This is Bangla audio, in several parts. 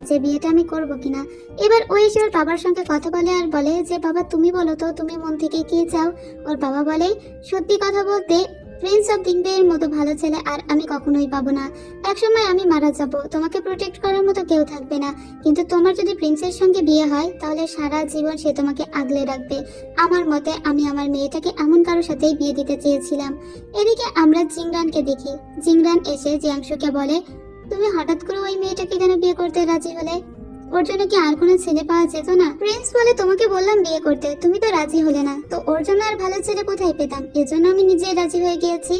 যে বিয়েটা আমি করব কিনা। এবার ও এসে ওর বাবার সঙ্গে কথা বলে আর বলে যে বাবা তুমি বলো তো তুমি মন থেকে কি চাও। ওর বাবা বলে সত্যি কথা বলতে প্রিন্স অফ দিনবের মতো ভালো ছেলে আর আমি কখনোই পাবো না। একসময় আমি মারা যাব, তোমাকে প্রোটেক্ট করার মতো কেউ থাকবে না, কিন্তু তোমার যদি প্রিন্সের সঙ্গে বিয়ে হয় তাহলে সারা জীবন সে তোমাকে আগলে রাখবে। আমার মতে আমি আমার মেয়েটাকে এমন কারোর সাথেই বিয়ে দিতে চেয়েছিলাম। এদিকে আমরা জিংরানকে দেখি। জিংরান এসে জিয়াংশুকে বলে তুমি হঠাৎ করে ওই মেয়েটাকে কেন বিয়ে করতে রাজি হলে? ওর জন্য কি আর কোনো ছেলে পাওয়া যেত না? প্রিন্স বলে তোমাকে বললাম বিয়ে করতে, তুমি তো রাজি হলে না, তো ওর জন্য আর ভালো ছেলে কোথায় পেতাম, এজন্য আমি নিজেই রাজি হয়ে গিয়েছি।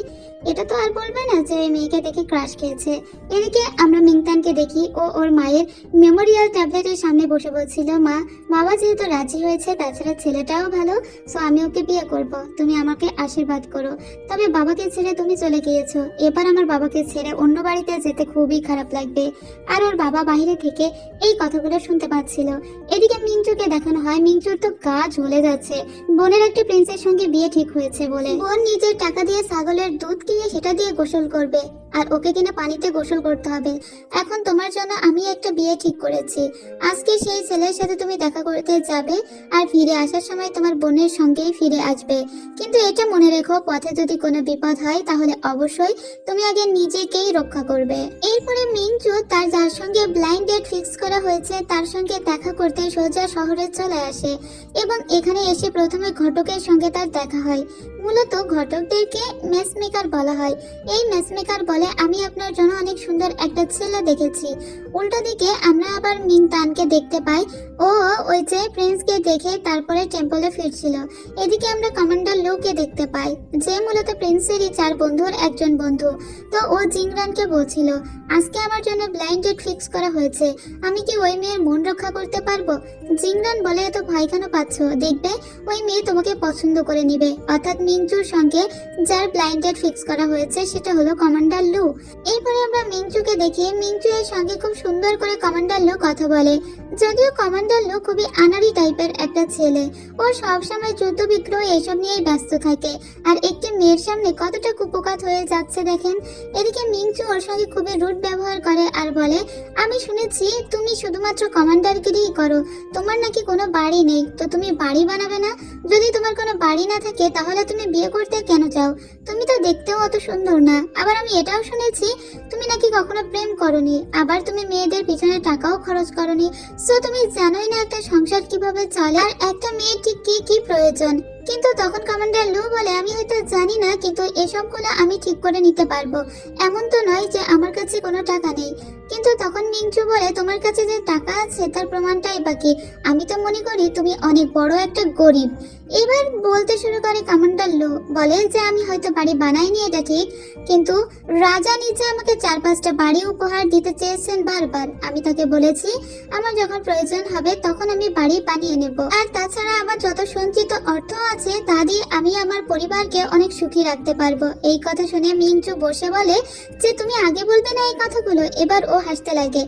এটা তো আর বলবে না যে ওই মেয়েকে দেখে ক্রাশ খেয়েছে। এদিকে আমরা মিংতানকে দেখি, ও ওর মায়ের মেমোরিয়াল ট্যাবলেটের সামনে বসে বলছিল মা, বাবা যেহেতু রাজি হয়েছে তাছাড়া ছেলেটাও ভালো, সো আমি ওকে বিয়ে করব, তুমি আমাকে আশীর্বাদ করো। তবে বাবাকে ছেড়ে তুমি চলে গিয়েছো, এবার আমার বাবাকে ছেড়ে অন্য বাড়িতে যেতে খুবই খারাপ লাগবে। আর ওর বাবা বাইরে থেকে এই কথাগুলো শুনতে পাচ্ছিল। এদিকে মিংচুকে দেখানো হয় মিংচুর তো গা জ্বলে যাচ্ছে, বোনের একটা প্রিন্সের সঙ্গে বিয়ে ঠিক হয়েছে বলে। বোন নিজের টাকা দিয়ে ছাগলের দুধ কিনে সেটা দিয়ে গোসল করবে, আর ওকে কিনা পানিতে গোসল করতে হবে। এখন তোমার জন্য আমি একটা বিয়ে ঠিক করেছি, আজকে সেই ছেলের সাথে তুমি দেখা করতে যাবে আর ফিরে আসার সময় তোমার বোনের সঙ্গেই ফিরে আসবে। কিন্তু এটা মনে রেখো, পথে যদি কোনো বিপদ হয় তাহলে অবশ্যই তুমি আগে নিজেকেই রক্ষা করবে। এরপরে মিংচু তার যার সঙ্গে ব্লাইন্ড ডেট ফিক্স করা হয়েছে তার সঙ্গে দেখা করতে সোজা শহরে চলে আসে, এবং এখানে এসে প্রথমে ঘটকের সঙ্গে তার দেখা হয়। মূলত ঘটকদেরকে মেসমেকার বলা হয়। এই মেসমেকার বলে আমি আপনার জন্য অনেক সুন্দর একটা ছেলে দেখেছি। উল্টো দিকে আমরা আবার মিংতানকে দেখতে পাই, ও ওই যে প্রিন্সকে দেখে তারপরে টেম্পলে ফিরছিল। এদিকে আমরা কমান্ডার লুকে দেখতে পাই, যে মূলত প্রিন্সেরই 4 বন্ধুর একজন বন্ধু। তো ও জিংরানকে বলছিল আজকে আমার জন্য ব্লাইন্ড ডেট ফিক্স করা হয়েছে, আমি কি ওই মেয়ের মন রক্ষা করতে পারবো? জিংরান বলে এত ভয় কেন পাচ্ছ, দেখবে ওই মেয়ে তোমাকে পছন্দ করে নিবে। অর্থাৎ মিংচুর সঙ্গে যার ব্লাইন্ড ডেট ফিক্স করা হয়েছে সেটা হলো কমান্ডার লু। এরপরে আমরা মিংচুকে দেখি, মিংচু এর সঙ্গে খুব সুন্দর করে কমান্ডার লু কথা বলে। যদিও কমান্ডার লু খুবই আনাড়ি টাইপের একটা ছেলে, ও সবসময় যুদ্ধ বিগ্রহ এসব নিয়েই ব্যস্ত থাকে, আর একটি মেয়ের সামনে কতটা কুপকাত হয়ে যাচ্ছে দেখেন। এদিকে মিংচু ওর সঙ্গে খুবই রুড ব্যবহার করে আর বলে আমি শুনেছি তুমি শুধুমাত্র কমান্ডারগিরিই করো, তোমার নাকি কোনো বাড়ি নেই, তো তুমি বাড়ি বানাবে না? যদি তোমার কোনো বাড়ি না থাকে তাহলে তুমি বিয়ে করতে কেন চাও? তুমি তো দেখতেও অত সুন্দর না। আবার আমি এটাও শুনেছি তুমি নাকি কখনো প্রেম করনি, আবার তুমি মেয়েদের পিছনে টাকাও খরচ করনি। সো তুমি জানোই না একটা সংসার কিভাবে চলে আর একটা মেয়ের ঠিক কি কি প্রয়োজন। কিন্তু তখন কমান্ডার লু বলে আমি হয়তো জানি না, কিন্তু এসবগুলো আমি ঠিক করে নিতে পারবো। এমন তো নয় যে আমার কাছে কোনো টাকা নেই। কিন্তু তখন মিংচু বলে তোমার কাছে যে টাকা আছে তার প্রমাণটাই বাকি, আমি তো মনে করি তুমি অনেক বড় একটা গরিব। এবার বলতে শুরু করে কমান্ডার লু, বলে যে আমি হয়তো বাড়ি বানাইনি এটা ঠিক, কিন্তু রাজা নিজে আমাকে 4-5টা বাড়ি উপহার দিতে চেয়েছেন বারবার। আমি তাকে বলেছি আমার যখন প্রয়োজন হবে তখন আমি বাড়ি বানিয়ে নেব, আর তাছাড়া আমার যত সঞ্চিত অর্থ আছে তা দিয়ে আমি আমার পরিবারকে অনেক সুখী রাখতে পারবো। এই কথা শুনে মিংচু বসে বলে যে তুমি আগে বলবে না এই কথাগুলো? এবার ও হাসতে লাগে।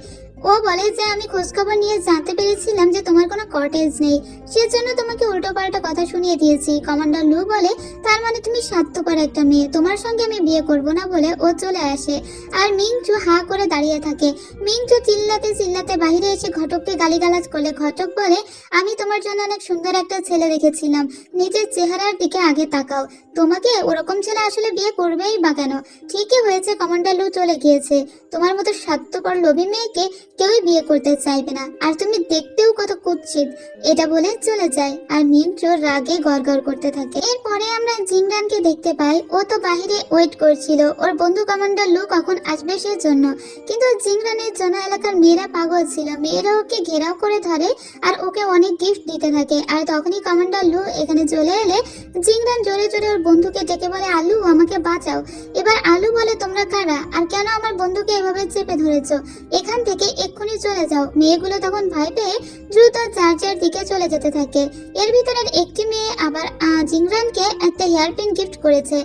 ও বলে যে আমি খোঁজখবর নিয়ে জানতে পেরেছিলাম যে তোমার কোনো কটেজ নেই, সেজন্য তোমাকে উল্টো পাল্টা কথা শুনিয়ে দিয়েছি। কমান্ডার লু বলে তার মানে তুমি স্বার্থপর একটা মেয়ে, তোমার সঙ্গে আমি বিয়ে করব না বলে ও চলে আসে। আর মিংচু হা করে দাঁড়িয়ে থাকে। মিংচু চিল্লাতে চিল্লাতে বাইরে এসে ঘটককে গালিগালাজ করলে ঘটক বলে আমি তোমার জন্য অনেক সুন্দর একটা ছেলে রেখেছিলাম, নিজের চেহারার দিকে আগে তাকাও, তোমাকে ওরকম ছেলে আসলে বিয়ে করবেই বা কেন? ঠিকই হয়েছে কমান্ডার লু চলে গিয়েছে, তোমার মতো স্বার্থপর লোভী মেয়েকে কেউই বিয়ে করতে চাইবে না, আর তুমি দেখতেও কত কুৎসিত। এটা বলে চলে যায়, আর মিংচু রাগে গড়গড় করতে থাকে। এরপরে আমরা জিংরানকে দেখতে পাই, ও তো বাহিরে ওয়েট করছিল ওর বন্ধু কমান্ডার লু কখন আসবে সেজন্য। কিন্তু জিংরানের জন্য এলাকার মেয়েরা পাগল ছিল, মেয়েরা ওকে ঘেরাও করে ধরে আর ওকে অনেক গিফট দিতে থাকে। আর তখনই কমান্ডার লু এখানে চলে এলে জিংরান জোরে জোরে ওর বন্ধুকে ডেকে বলে আলু আমাকে বাঁচাও। এবার আলু বলে তোমরা কারা আর কেন আমার বন্ধুকে এভাবে চেপে ধরেছো, এখান থেকে এক্ষুনি চলে যাও। মেয়েগুলো তখন ভয় পেয়ে দ্রুত যার যার দিকে চলে যেতে থাকে। এর ভিতরের একটি মেয়ে আবার জিংরানকে একটা হেয়ারপিন গিফট করেছে।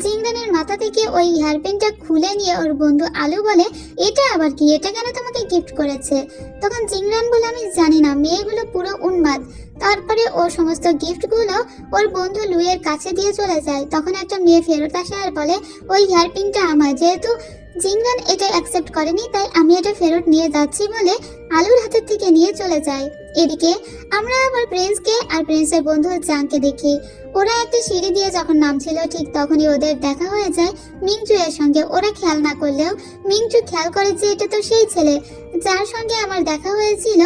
জিংরানের মাথা থেকে ওই হেয়ারপিনটা খুলে নিয়ে ওর বন্ধু আলু বলে এটা আবার কি, এটা কেন তোমাকে গিফট করেছে? তখন জিংরান বলে আমি জানি না, মেয়েগুলো পুরো উন্মাদ। তারপরে ও সমস্ত গিফটগুলো ওর বন্ধু লুইয়ের কাছে দিয়ে চলে যায়। তখন একটা মেয়ে ফেরত আসে আর বলে ওই হেয়ারপিনটা আমার, যেহেতু জিংরান এটা অ্যাকসেপ্ট করেনি, তাই আমি এটা ফেরত নিয়ে যাচ্ছি বলে আলুর হাতের থেকে নিয়ে চলে যায়। এদিকে আমরা আবার প্রিন্সকে আর প্রিন্সের বন্ধু জাংকে দেখি। ওরা একটা সিঁড়ি দিয়ে যখন নামছিল ঠিক তখনই ওদের দেখা হয়ে যায় মিংচু এর সঙ্গে। ওরা খেয়াল না করলেও মিংচু খেয়াল করে যে এটা তো সেই ছেলে যার সঙ্গে আমার দেখা হয়েছিল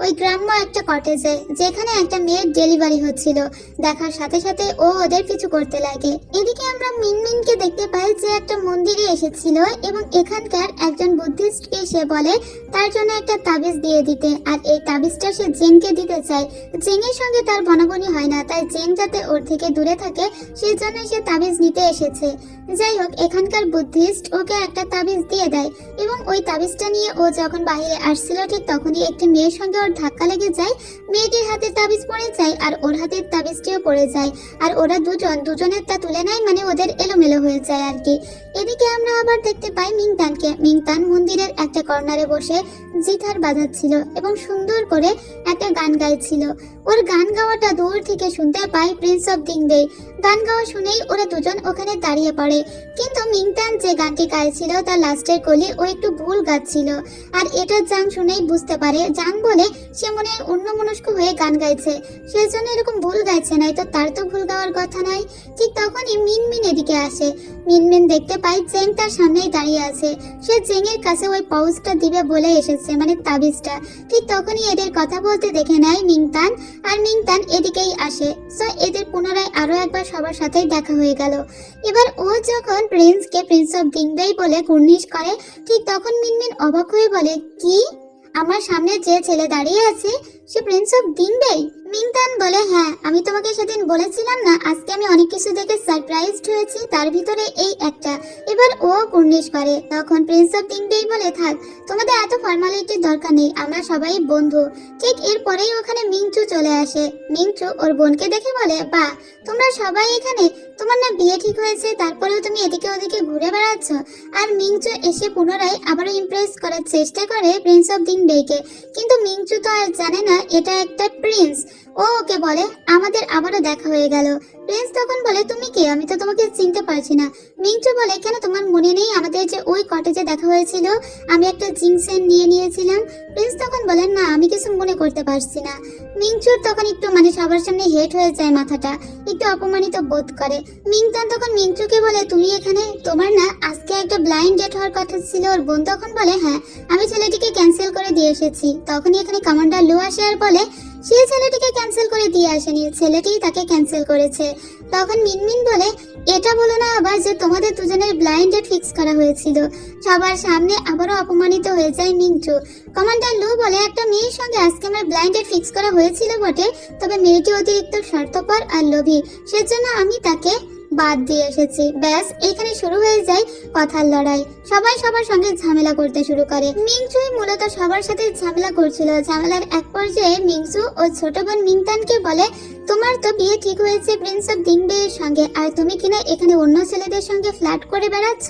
ওই গ্রাম্য একটা কটেজে, যেখানে একটা মেয়ের ডেলিভারি হচ্ছিল। দেখার সাথে সাথে ও ওদের পিছু করতে লাগে। এদিকে আমরা মিনমিনকে দেখতে পাই যে একটা মন্দিরে এসেছিল এবং এখানকার একজন বুদ্ধিস্টকে সে বলে তার জন্য একটা তাবিজ দিয়ে দিতে, আর এই তাবিজটা সে জেনকে দিতে চায়। জেনের সঙ্গে তার বনাবনি হয় না, তাই জেন যাতে ওর থেকে দূরে থাকে সেই জন্য সে তাবিজ নিতে এসেছে। যাই হোক, এখানকার বুদ্ধিস্ট ওকে একটা তাবিজ দিয়ে দেয় এবং ওই তাবিজটা নিয়ে ও যখন বাইরে আসছিল ঠিক তখনই একটি মেয়ের সঙ্গে ওর ধাক্কা লেগে যায়। মেয়েটির হাতে তাবিজ পড়ে যায় আর ওর হাতের তাবিজটিও পড়ে যায়, আর ওরা দুজনের তা তুলে নেয়, মানে ওদের এলোমেলো হয়ে যায় আর কি। এদিকে আমরা আবার দেখতে পাই মিংতানকে। মিংতান মন্দিরের একটা কর্নারে বসে জিতার বাজাচ্ছিল এবং সুন্দর করে একটা গান গাইছিল। ওর গান গাওয়াটা দূর থেকে শুনতে পাই প্রিন্স অফ দিংবে। গান গাওয়া শুনেই ওরা দুজন ওখানে দাঁড়িয়ে পড়ে, কিন্তু মিংতান যে গানটি গাইছিল তার লাস্টের কলি ও একটু ভুল গাচ্ছিল, আর এটা জাং শুনেই বুঝতে পারে। জাং বলে সে মনে হয় অন্যমনস্ক হয়ে গান গাইছে, সেজন্য এরকম ভুল গাইছে, নাই তো তার তো ভুল গাওয়ার কথা নয়। ঠিক তখনই মিনমিন এদিকে আসে। মিনমিন দেখতে পাই জেং তার সামনেই দাঁড়িয়ে আছে। সে জেংয়ের কাছে ওই পাউচটা দিবে বলে এসেছে, মানে তাবিজটা। ঠিক তখনই এদের কথা বলতে দেখে নেয় মিংতান, আর মিংতান এদিকেই আসে। সো এদের পুনরায় আরো একবার সবার সাথেই দেখা হয়ে গেল। এবার ও যখন প্রিন্সকে প্রিন্স অফ দিংবেই বলে কুর্নিশ করে ঠিক তখন মিনমিন অবাক হয়ে বলে, কি আমার সামনে যে ছেলে দাঁড়িয়ে আছে সে প্রিন্স অফ দিংবে? মিংতান বলে, হ্যাঁ, আমি তোমাকে সেদিন বলেছিলাম না আজকে আমি অনেক কিছু দেখে সারপ্রাইজড হয়েছি, তার ভিতরে এই একটা। এবার ও কুর্নিশ করে। তখন প্রিন্স অফ দিংবেই বলে, থাক, তোমাদের এত ফর্মালিটির দরকার নেই, আমরা সবাই বন্ধু। ঠিক এরপরেই ওখানে মিংচু চলে আসে। মিংচু ওর বোনকে দেখে বলে, বাহ, তোমরা সবাই এখানে, তোমার না বিয়ে ঠিক হয়েছে তারপরেও তুমি এদিকে ওদিকে ঘুরে বেড়াচ্ছ। আর মিংচু এসে পুনরায় আবারও ইমপ্রেস করার চেষ্টা করে প্রিন্স অফ দিংবেকে, কিন্তু মিংচু তো আর জানে না এটা একটা প্রিন্স। ও ওকে বলে, আমাদের আবারও দেখা হয়ে গেল। প্রিন্স তখন বলে, তুমি কে? আমি তো তোমাকে চিনতে পারছি না। মিংচু বলে, কেন তোমার মনে নেই আমাদের যে ওই কটেজে দেখা হয়েছিল, আমি একটা জিংসেন নিয়ে নিয়েছিলাম? প্রিন্স তখন বলে, না, আমি কিছু মনে করতে পারছি না। মিংচুর তখন একটু মানে সবার সামনে হেট হয়ে যায়, মাথাটা একটু অপমানিত বোধ করে। মিংতান তখন মিংচুকে বলে, তুমি এখানে, তোমার না আজকে একটা ব্লাইন্ড ডেট হওয়ার কথা ছিল? ওর বোন তখন বলে, হ্যাঁ, আমি ছেলেটিকে ক্যান্সেল করে দিয়ে এসেছি। তখনই এখানে কমান্ডার লু আসে আর বলে, সে ছেলেটিকে ক্যান্সেল করে দিয়ে আসেনি, ছেলেটিই তাকে ক্যান্সেল করেছে। তখন মিনমিন বলে, এটা বলো না আবার যে তোমাদের দুজনের ব্লাইন্ড ডেট ফিক্স করা হয়েছিল। সবার সামনে আবারও অপমানিত হয়ে যায় মিংচু। কমান্ডার লু বলে, একটা মেয়ের সঙ্গে আজকে আমার ব্লাইন্ড ডেট ফিক্স করা হয়েছিল বটে, তবে মেয়েটি অতিরিক্ত স্বার্থপর আর লোভী, সেজন্য আমি তাকে বাদ দিয়ে এসেছি। ব্যাস, এখানে শুরু হয়ে যায় কথার লড়াই। সবাই সবার সঙ্গে ঝামেলা করতে শুরু করে। মিংচুই মূলত সবার সাথে ঝামেলা করছিল। ঝামেলার এক পর্যায়ে মিংচু ও ছোট বোন মিংতানকে বলে, তোমার তো বিয়ে ঠিক হয়েছে প্রিন্স অফ দিংবে এর সঙ্গে, আর তুমি কিনা এখানে অন্য ছেলেদের সঙ্গে ফ্ল্যাট করে বেড়াচ্ছ।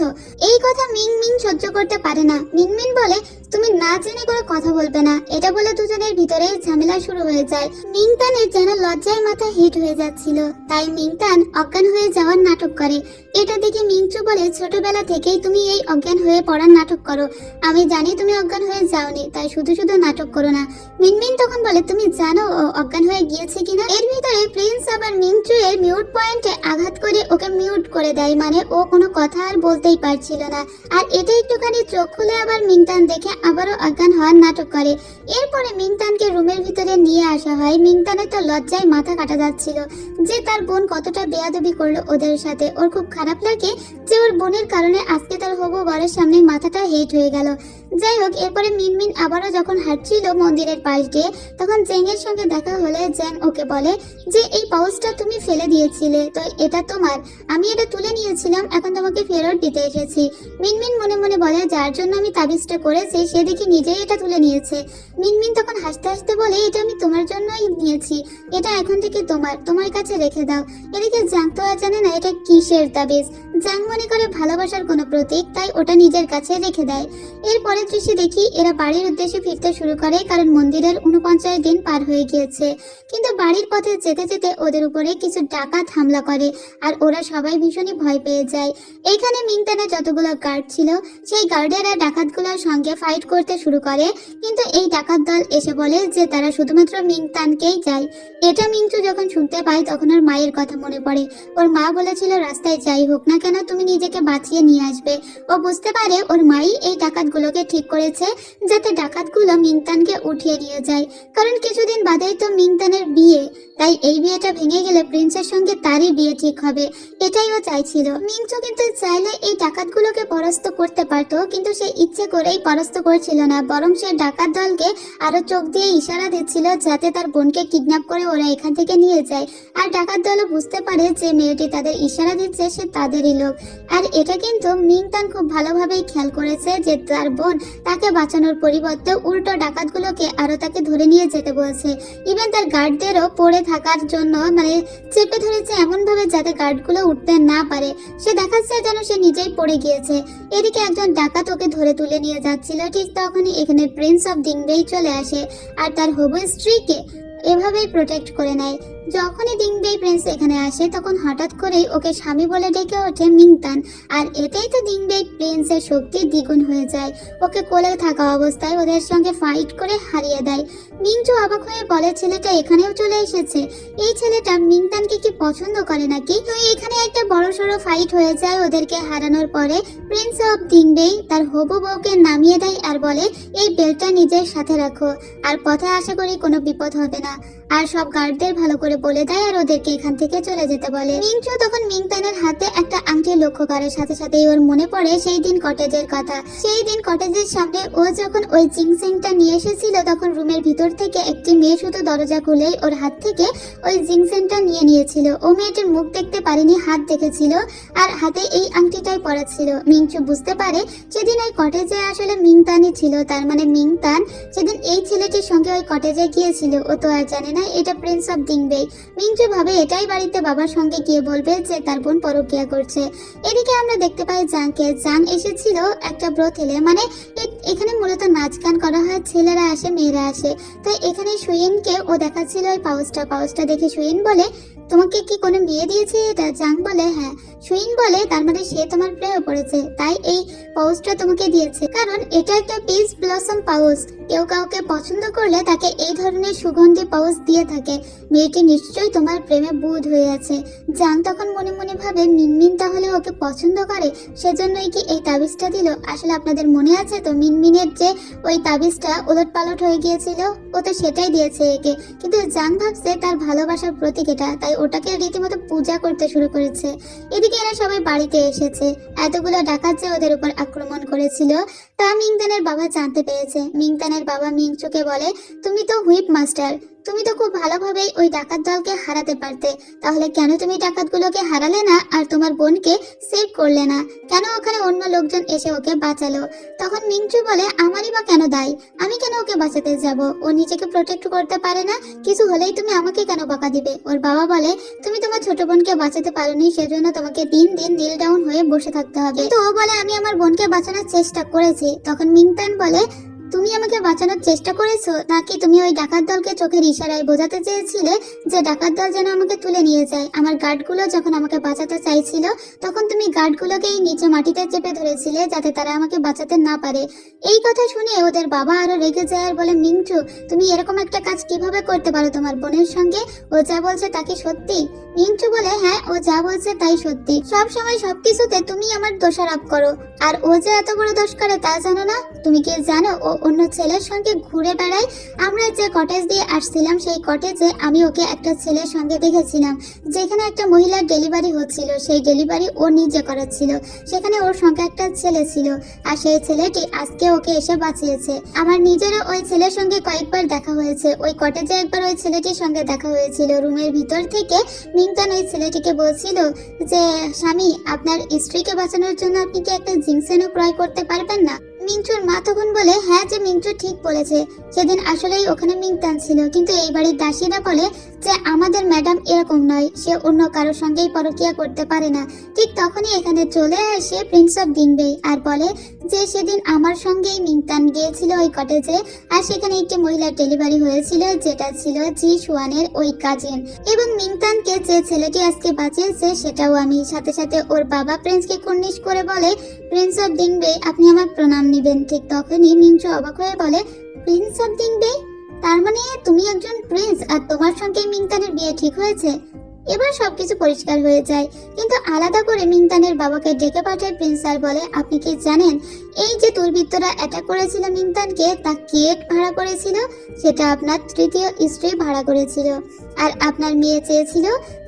এই কথা মিংমিন সহ্য করতে পারে না। মিনমিন বলে, তুমি না জেনে কোনো কথা বলবে না। এটা বলে দুজনের ভিতরে ঝামেলা শুরু হয়ে যায়। মিংতানের যেন লজ্জায় মাথা হিট হয়ে যাচ্ছিল, তাই মিংতান অজ্ঞান হয়ে যাওয়ার নাটক করে। এটা দেখে মিংচু বলে, ছোটবেলা থেকেই তুমি এই অজ্ঞান হয়ে পড়ার নাটক করো। আমি জানি তুমি অজ্ঞান হয়ে যাওনি, তাই শুধু শুধু নাটক করো না। মিনমিন তখন বলে, তুমি জানো ও অজ্ঞান হয়ে গিয়েছে কিনা? এর ভিতরে প্রিন্স আবার মিংচু এর মিউট পয়েন্টে আঘাত করে ওকে মিউট করে দেয়, মানে ও কোনো কথা আর বলতেই পারছিল না। আর এটা একটুখানি চোখ খুলে আবার মিংতান দেখে আবারও অজ্ঞান হওয়ার নাটক করে। এরপরে মিংতানকে রুমের ভিতরে নিয়ে আসা হয়। মিংতানের তো লজ্জায় মাথা কাটা যাচ্ছিল যে তার বোন কতটা বেয়াদবি করলো ওদের সাথে। ওর খুব খারাপ লাগে যে ওর বোনের কারণে আজকে তার হবু বরের সামনে মাথাটা হেট হয়ে গেল। যাই হোক, এরপরে মিনমিন আবারও যখন হাঁটছিল মন্দিরের পাশ দিয়ে, তখন জেংয়ের সঙ্গে দেখা হলে জেং ওকে বলে যে এই পাউচটা তুমি ফেলে দিয়েছিলে, তো এটা তোমার, আমি এটা তুলে নিয়েছিলাম, এখন তোমাকে ফেরত দিতে এসেছি। মিনমিন মনে মনে বলে, যার জন্য আমি তাবিজটা করেছি সে দেখি নিজেই এটা তুলে নিয়েছে। মিনমিন তখন হাসতে হাসতে বলে, এটা আমি তোমার জন্যই নিয়েছি, এটা এখন থেকে তোমার কাছে রেখে দাও। এদিকে জাং তো আর জানে না এটা কিসের তাবিজ। পিস। জাং মনে করে ভালোবাসার কোনো প্রতীক, তাই ওটা নিজের কাছে রেখে দেয়। এরপরের দৃশ্যে দেখি এরা বাড়ির উদ্দেশ্যে ফিরতে শুরু করে, কারণ মন্দিরের 49 দিন পার হয়ে গিয়েছে। কিন্তু বাড়ির পথে যেতে যেতে ওদের উপরে কিছু ডাকাত হামলা করে আর ওরা সবাই ভীষণই ভয় পেয়ে যায়। এইখানে মিংতানের যতগুলো গার্ড ছিল সেই গার্ডেরা ডাকাতগুলোর সঙ্গে ফাইট করতে শুরু করে, কিন্তু এই ডাকাত দল এসে বলে যে তারা শুধুমাত্র মিংতানকেই চায়। এটা মিংচু যখন শুনতে পায় তখন ওর মায়ের কথা মনে পড়ে। ওর মা বলেছিল রাস্তায় যাই হোক না কেন তুমি নিজেকে বাঁচিয়ে নিয়ে আসবে। ও বুঝতে পারে ওর মাই এই ডাকাতগুলোকে ঠিক করেছে যাতে ডাকাতগুলো মিংতানকে উঠিয়ে নিয়ে যায়, কারণ কিছুদিন বাদেই তো মিংতানের বিয়ে, তাই এই বিয়েটা ভেঙে গেলে প্রিন্সের সঙ্গে তারই বিয়ে ঠিক হবে, এটাই ও চাইছিল। মিংচু কিন্তু চাইলে এই ডাকাতগুলোকে পরাস্ত করতে পারতো, কিন্তু সে ইচ্ছে করেই পরাস্ত করছিল না, বরং সে ডাকাত দলকে আরো চোখ দিয়ে ইশারা দিচ্ছিল যাতে তার বোনকে কিডন্যাপ করে ওরা এখান থেকে নিয়ে যায়। আর ডাকাত দলও বুঝতে পারে যে মেয়েটি তাদের ইশারা দিচ্ছে সে তাদেরই লোক। আর এটা কিন্তু মিংতান খুব ভালোভাবেই খেয়াল করেছে যে তার বোন তাকে বাঁচানোর পরিবর্তে উল্টো ডাকাতগুলোকে আরো তাকে ধরে নিয়ে যেতে বলছে। ইভেন তার গার্ডদেরও পড়ে থাকার জন্য চেপে ধরেছে এমন ভাবে যাতে গার্ডগুলো উঠতে না পারে। সে দেখাচ্ছে যেন সে নিজেই পড়ে গিয়েছে। এদিকে একজন ডাকাত ওকে ধরে তুলে নিয়ে যাচ্ছিল, ঠিক তখনই এখানে প্রিন্স অফ ডিংবেই চলে আসে আর তার হবু স্ত্রীকে এভাবেই প্রোটেক্ট করে নেয়। যখনই ডিংবেই প্রিন্স এখানে আসে তখন হঠাৎ করেই ওকে স্বামী বলে ডেকে ওঠে মিংতান, আর এতেই তো ডিংবেই প্রিন্সের শক্তি দ্বিগুণ হয়ে যায়। ওকে কোলে থাকা অবস্থায় ওদের সঙ্গে ফাইট করে হারিয়ে দেয়। মিংচু অবাক হয়ে বলে ছেলেটা এখানেও চলে এসেছে, এই ছেলেটা মিংতানকে কি পছন্দ করে নাকি? তো এখানে একটা বড়সড় ফাইট হয়ে যায়। ওদেরকে হারানোর পরে প্রিন্স অফ ডিংবেই তার হবু বউকে নামিয়ে দেয় আর বলে এই বেলটা নিজের সাথে রাখো, আর পথে আশা করি কোনো বিপদ হবে না। আর সব গার্ডদের ভালো করে বলে দেয় আর ওদেরকে এখান থেকে চলে যেতে বলে। মিংচু তখন মিংতানের হাতে একটা আংটি লক্ষ্য করে, সাথে সাথেই ওর মনে পড়ে সেই দিন কটেজের কথা। সেই দিন কটেজের সামনে ও যখন ওই জিংসেংটা নিয়ে এসেছিল তখন রুমের ভিতর থেকে একটি মেয়ে শুধু দরজা খুলেই ওর হাত থেকে ওই জিংসেংটা নিয়ে নিয়েছিল। ও মেয়েটির মুখ দেখতে পারেনি, হাত দেখেছিল আর হাতে এই আংটিটাই পরা ছিল। মিংচু বুঝতে পারে সেদিন ওই কটেজে আসলে মিংতানই ছিল, তার মানে মিংতান সেদিন এই ছেলেটির সঙ্গে ওই কটেজে গিয়েছিল। ও তো আর জানে না এটা প্রিন্স অফ ডিংবেই। মিংচু ভাবে এটাই বাড়িতে বাবার সঙ্গে গিয়ে বলবে যে তার বোন পরকীয়া করছে। এদিকে আমরা দেখতে পাই জাংকে। জাং এসেছিল একটা ব্রথেলে, এখানে মূলত নাচ গান করা হয়, ছেলেরা আসে মেয়েরা আসে। তাই এখানে সুইনকে ও দেখাচ্ছিল ওই পাউচটা দেখে সুইন বলে তোমাকে কি কোনো বিয়ে দিয়েছে এটা? জাং বলে হ্যাঁ। সুইন বলে তার মানে সে তোমার প্রেমে পড়েছে, তাই এই পাউচটা তোমাকে দিয়েছে, কারণ এটা একটা পিস ব্লসম পাউচ। কেউ কাউকে পছন্দ করলে তাকে এই ধরনের সুগন্ধি পাউচ দিয়ে থাকে। মেয়েটি নিশ্চয়ই তোমার প্রেমে বুঁদ হয়ে আছে। জাং তখন মনে মনে ভাবে মিনমিন তাহলে ওকে পছন্দ করে, সেজন্যই কি এই তাবিজটা দিল। আসলে আপনাদের মনে আছে তো মিনমিনের যে ওই তাবিজটা ওলটপালট হয়ে গিয়েছিল, ও তো সেটাই দিয়েছে একে। কিন্তু জাং ভাবছে তার ভালোবাসার প্রতীক এটা, তাই ওটাকে রীতিমতো পূজা করতে শুরু করেছে। এদিকে এরা সবাই বাড়িতে এসেছে। এতগুলো ডাকাত যে ওদের উপর আক্রমণ করেছিল তা মিংতানের বাবা জানতে পেরেছে। মিংতানের বাবা মিংচুকে বলে তুমি তো হুইপ মাস্টার, তুমি তো খুব ভালোভাবেই ওই ডাকাত দলকে হারাতে পারতে, তাহলে কেন তুমি ডাকাতগুলোকে হারালে না আর তোমার বোনকে সেভ করলে না? কেন ওখানে অন্য লোকজন এসে ওকে বাঁচালো? তখন মিংচু বলে আমারই বা কেন দায়, আমি কেন ওকে বাঁচাতে যাব? ও নিজেকে প্রোটেক্ট করতে পারে না, কিছু হলেই তুমি আমাকে কেন বকা দিবে? ওর বাবা বলে তুমি তোমার ছোট বোনকে বাঁচাতে পারোনি, সেজন্য তোমাকে দিন দিন নীল ডাউন হয়ে বসে থাকতে হবে। কিন্তু ও বলে আমি আমার বোনকে বাঁচানোর চেষ্টা করেছি। তখন মিংতান বলে তুমি আমাকে বাঁচানোর চেষ্টা করেছো নাকি তুমি ওই ডাকাত দলকে চোখের ইশারায় বোঝাতে চেয়েছিলে যে ডাকাত দল যেন আমাকে তুলে নিয়ে যায়? আমার গার্ডগুলো যখন আমাকে বাঁচাতে চাইছিল তখন তুমি গার্ডগুলোকেই নিচে মাটিতে চেপে ধরেছিলে যাতে তারা আমাকে বাঁচাতে না পারে। এই কথা শুনে ওদের বাবা আরো রেগে যায় আর বলে মিংচু তুমি এরকম একটা কাজ কিভাবে করতে পারো তোমার বোনের সঙ্গে? ও যা বলছে তা কি সত্যি? মিংচু বলে হ্যাঁ, ও যা বলছে তাই সত্যি। সব সময় সবকিছুতে তুমি আমার দোষারোপ করো, আর ও যে এত বড় দোষ করে তা জানো না? তুমি কি জানো ও অন্য ছেলের সঙ্গে ঘুরে বেড়ায়? আমরা যে কটেজ দিয়ে আসছিলাম সেই কটেজে আমি ওকে একটা ছেলের সঙ্গে দেখেছিলাম, যেখানে একটা মহিলার ডেলিভারি হচ্ছিল। সেই ডেলিভারি ও নিজে করাচ্ছিল, সেখানে ওর সঙ্গে একটা ছেলে ছিল, আর সেই ছেলেটি আজকে ওকে এসে বাঁচিয়েছে। আমার নিজেরও ওই ছেলের সঙ্গে কয়েকবার দেখা হয়েছে। ওই কটেজে একবার ওই ছেলেটির সঙ্গে দেখা হয়েছিল। রুমের ভিতর থেকে মিংতান ওই ছেলেটিকে বলছিল যে স্বামী আপনার স্ত্রীকে বাঁচানোর জন্য আপনি কি একটা জিনসেনও ক্রয় করতে পারবেন না? মিংচুর মা তখন বলে হ্যাঁ যে মিংচু ঠিক বলেছে, সেদিন আসলেই ওখানে মিংতান ছিল, কিন্তু এই বাড়ির দাসীরা বলে যে আমাদের ম্যাডাম এরকম নয়, সে অন্য কারোর সঙ্গেই পরকিয়া করতে পারে না। ঠিক তখনই এখানে চলে আসে প্রিন্স অফ ডিংবে আর বলে যে সেদিন আমার সঙ্গেই মিংতান গিয়েছিল ওই কটেজে, আর সেখানে একটি মহিলার ডেলিভারি হয়েছিল যেটা ছিল জি শুয়ানের ওই কাজিন, এবং মিংতানকে যে ছেলেটি আজকে বাঁচিয়েছে সেটাও আমি। সাথে সাথে ওর বাবা প্রিন্সকে কুর্নিশ করে বলে প্রিন্স অফ ডিংবে আপনি আমার প্রণাম নেবেন। ঠিক তখনই মিংচু অবাক হয়ে বলে প্রিন্স অফ ডিংবে, তার মানে তুমি একজন প্রিন্স আর তোমার সঙ্গে মিংতানের বিয়ে ঠিক হয়েছে। এবার সবকিছু পরিষ্কার হয়ে যায়, কিন্তু আলাদা করে মিংতানের বাবাকে ডেকে পাঠায় প্রিন্স আর বলে আপনি কি জানেন এই যে দুর্বৃত্তরা অ্যাটাক করেছিল মিংতানকে তা কে ভাড়া করেছিল? সেটা আপনার তৃতীয় স্ত্রী ভাড়া করেছিল, আর আপনার মেয়ে চেয়েছিল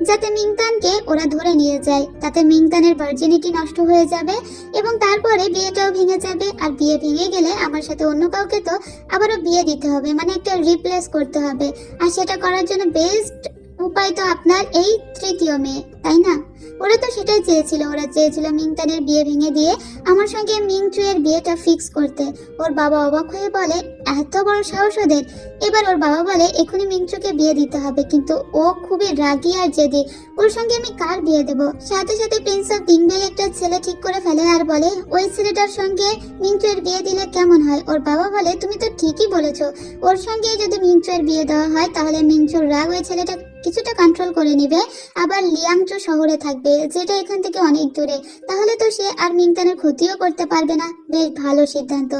যাতে মিংতানকে ওরা ধরে নিয়ে যায়, তাতে মিংতানের ভার্জিনিটি নষ্ট হয়ে যাবে এবং তারপরে বিয়েটাও ভেঙে যাবে, আর বিয়ে ভেঙে গেলে আমার সাথে অন্য কাউকে তো আবারও বিয়ে দিতে হবে, মানে একটা রিপ্লেস করতে হবে, আর সেটা করার জন্য বেস্ট উপায় তো আপনার এই তৃতীয় মেয়ে, তাই না? ওরা তো সেটাই চেয়েছিল, ওরা চেয়েছিল মিংতানের বিয়ে ভেঙে দিয়ে আমার সঙ্গে মিংচু এর বিয়েটা ফিক্স করতে। ওর বাবা অবাক হয়ে বলে এত বড় সাহস ওদের। এবার ওর বাবা বলে এখনই মিংচুকে বিয়ে দিতে হবে, কিন্তু ও খুবই রাগী আর জেদি, ওর সঙ্গে আমি কার বিয়ে দেব? সাথে সাথে প্রিন্স অফ ডিংবে একটা ছেলে ঠিক করে ফেলে আর বলে ওই ছেলেটার সঙ্গে মিংচু এর বিয়ে দিলে কেমন হয়? ওর বাবা বলে তুমি তো ঠিকই বলেছো, ওর সঙ্গে যদি মিংচু এর বিয়ে দেওয়া হয় তাহলে মিংচুর রাগ ওই ছেলেটা কিছুটা কন্ট্রোল করে নিবে, আবার লিয়াংচু শহরে থাকবে যেটা এখান থেকে অনেক দূরে, তাহলে তো সে আর মিংতানের ক্ষতিও করতে পারবে না। বেশ ভালো সিদ্ধান্ত।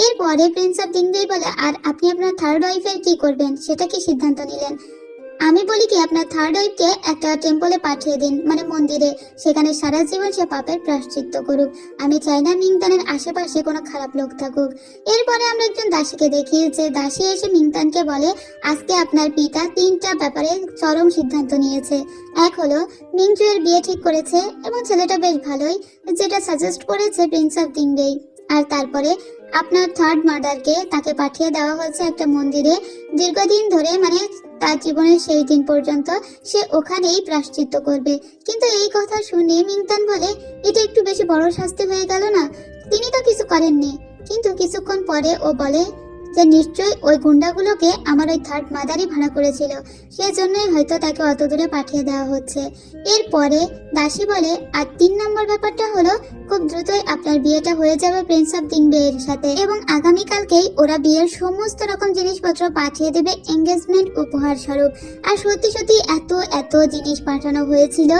এরপরে প্রিন্স অফ ডিংবেই বলে আর আপনি আপনার থার্ড ওয়াইফের কি করবেন সেটা কি সিদ্ধান্ত নিলেন? আমি বলি কি আপনার থার্ড ওয়াইফকে একটা টেম্পলে পাঠিয়ে দিন, মানে মন্দিরে, সেখানে সারা জীবন সে পাপের প্রায়শ্চিত্ত করুক। আমি চাই না মিংতানের আশেপাশে কোনো খারাপ লোক থাকুক। এরপরে আমরা একজন দাসীকে দেখি যে দাসী এসে মিংতানকে বলে আজকে আপনার পিতা তিনটা ব্যাপারে চরম সিদ্ধান্ত নিয়েছে। এক হলো মিংচু এর বিয়ে ঠিক করেছে এবং ছেলেটা বেশ ভালোই, যেটা সাজেস্ট করেছে প্রিন্স অফ ডিংবেই। আর তারপরে আপনার থার্ড মার্ডারকে তাকে পাঠিয়ে দেওয়া হয়েছে একটা মন্দিরে, দীর্ঘদিন ধরে মানে তার জীবনের সেই দিন পর্যন্ত সে ওখানেই প্রায়শ্চিত্ত করবে। কিন্তু এই কথা শুনে মিংতান বলে এটা একটু বেশি বড় শাস্তি হয়ে গেল না? তিনি তো কিছু করেননি। কিন্তু কিছুক্ষণ পরে ও বলে যে নিশ্চয়ই ওই গুন্ডাগুলোকে আমার ওই থার্ড মাদারই ভাড়া করেছিল, সেজন্যই হয়তো তাকে অত দূরে পাঠিয়ে দেওয়া হচ্ছে। এরপরে দাসী বলে আর 3 নম্বর ব্যাপারটা হলো খুব দ্রুতই আপনার বিয়েটা হয়ে যাবে প্রিন্স অফ ডিংবে এর সাথে, এবং আগামীকালকেই ওরা বিয়ের সমস্ত রকম জিনিসপত্র পাঠিয়ে দেবে এঙ্গেজমেন্ট উপহার স্বরূপ। আর সত্যি সত্যি এত এত জিনিস পাঠানো হয়েছিল।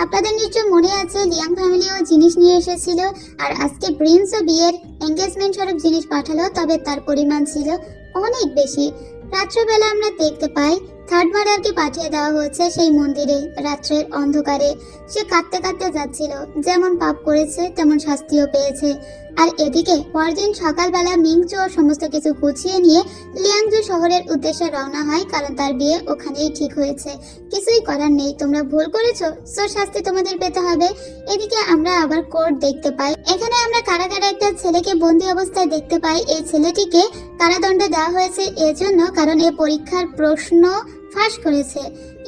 আপনাদের নিশ্চয় মনে আছে লিয়াং ফ্যামিলিও জিনিস নিয়ে এসেছিল, আর আজকে প্রিন্সও বিয়ের এঙ্গেজমেন্ট স্বরূপ জিনিস পাঠালো, তবে তার পরিমাণ ছিল অনেক বেশি। রাত্রেবেলা আমরা দেখতে পাই থার্ড মার্ডারকে পাঠিয়ে দেওয়া হচ্ছে সেই মন্দিরে রাত্রের অন্ধকারে। সে কাঁদতে কাঁদতে যাচ্ছিল, যেমন পাপ করেছে তেমন শাস্তিও পেয়েছে। আর এদিকে পরদিন সকালবেলা মিংচু সমস্ত কিছু গুছিয়ে নিয়ে লিয়াংজু শহরের উদ্দেশ্যে রওনা হয়, কারণ তার বিয়ে ওখানেই ঠিক হয়েছে। কিছুই করার নেই, তোমরা ভুল করেছো, সো শাস্তি তোমাদের পেতে হবে। এদিকে আমরা আবার কোর্ট দেখতে পাই। এখানে আমরা কারাগারে একটা ছেলেকে বন্দি অবস্থায় দেখতে পাই। এই ছেলেটিকে কারাদণ্ড দেওয়া হয়েছে এজন্য কারণ এ পরীক্ষার প্রশ্ন ফাঁস করেছে।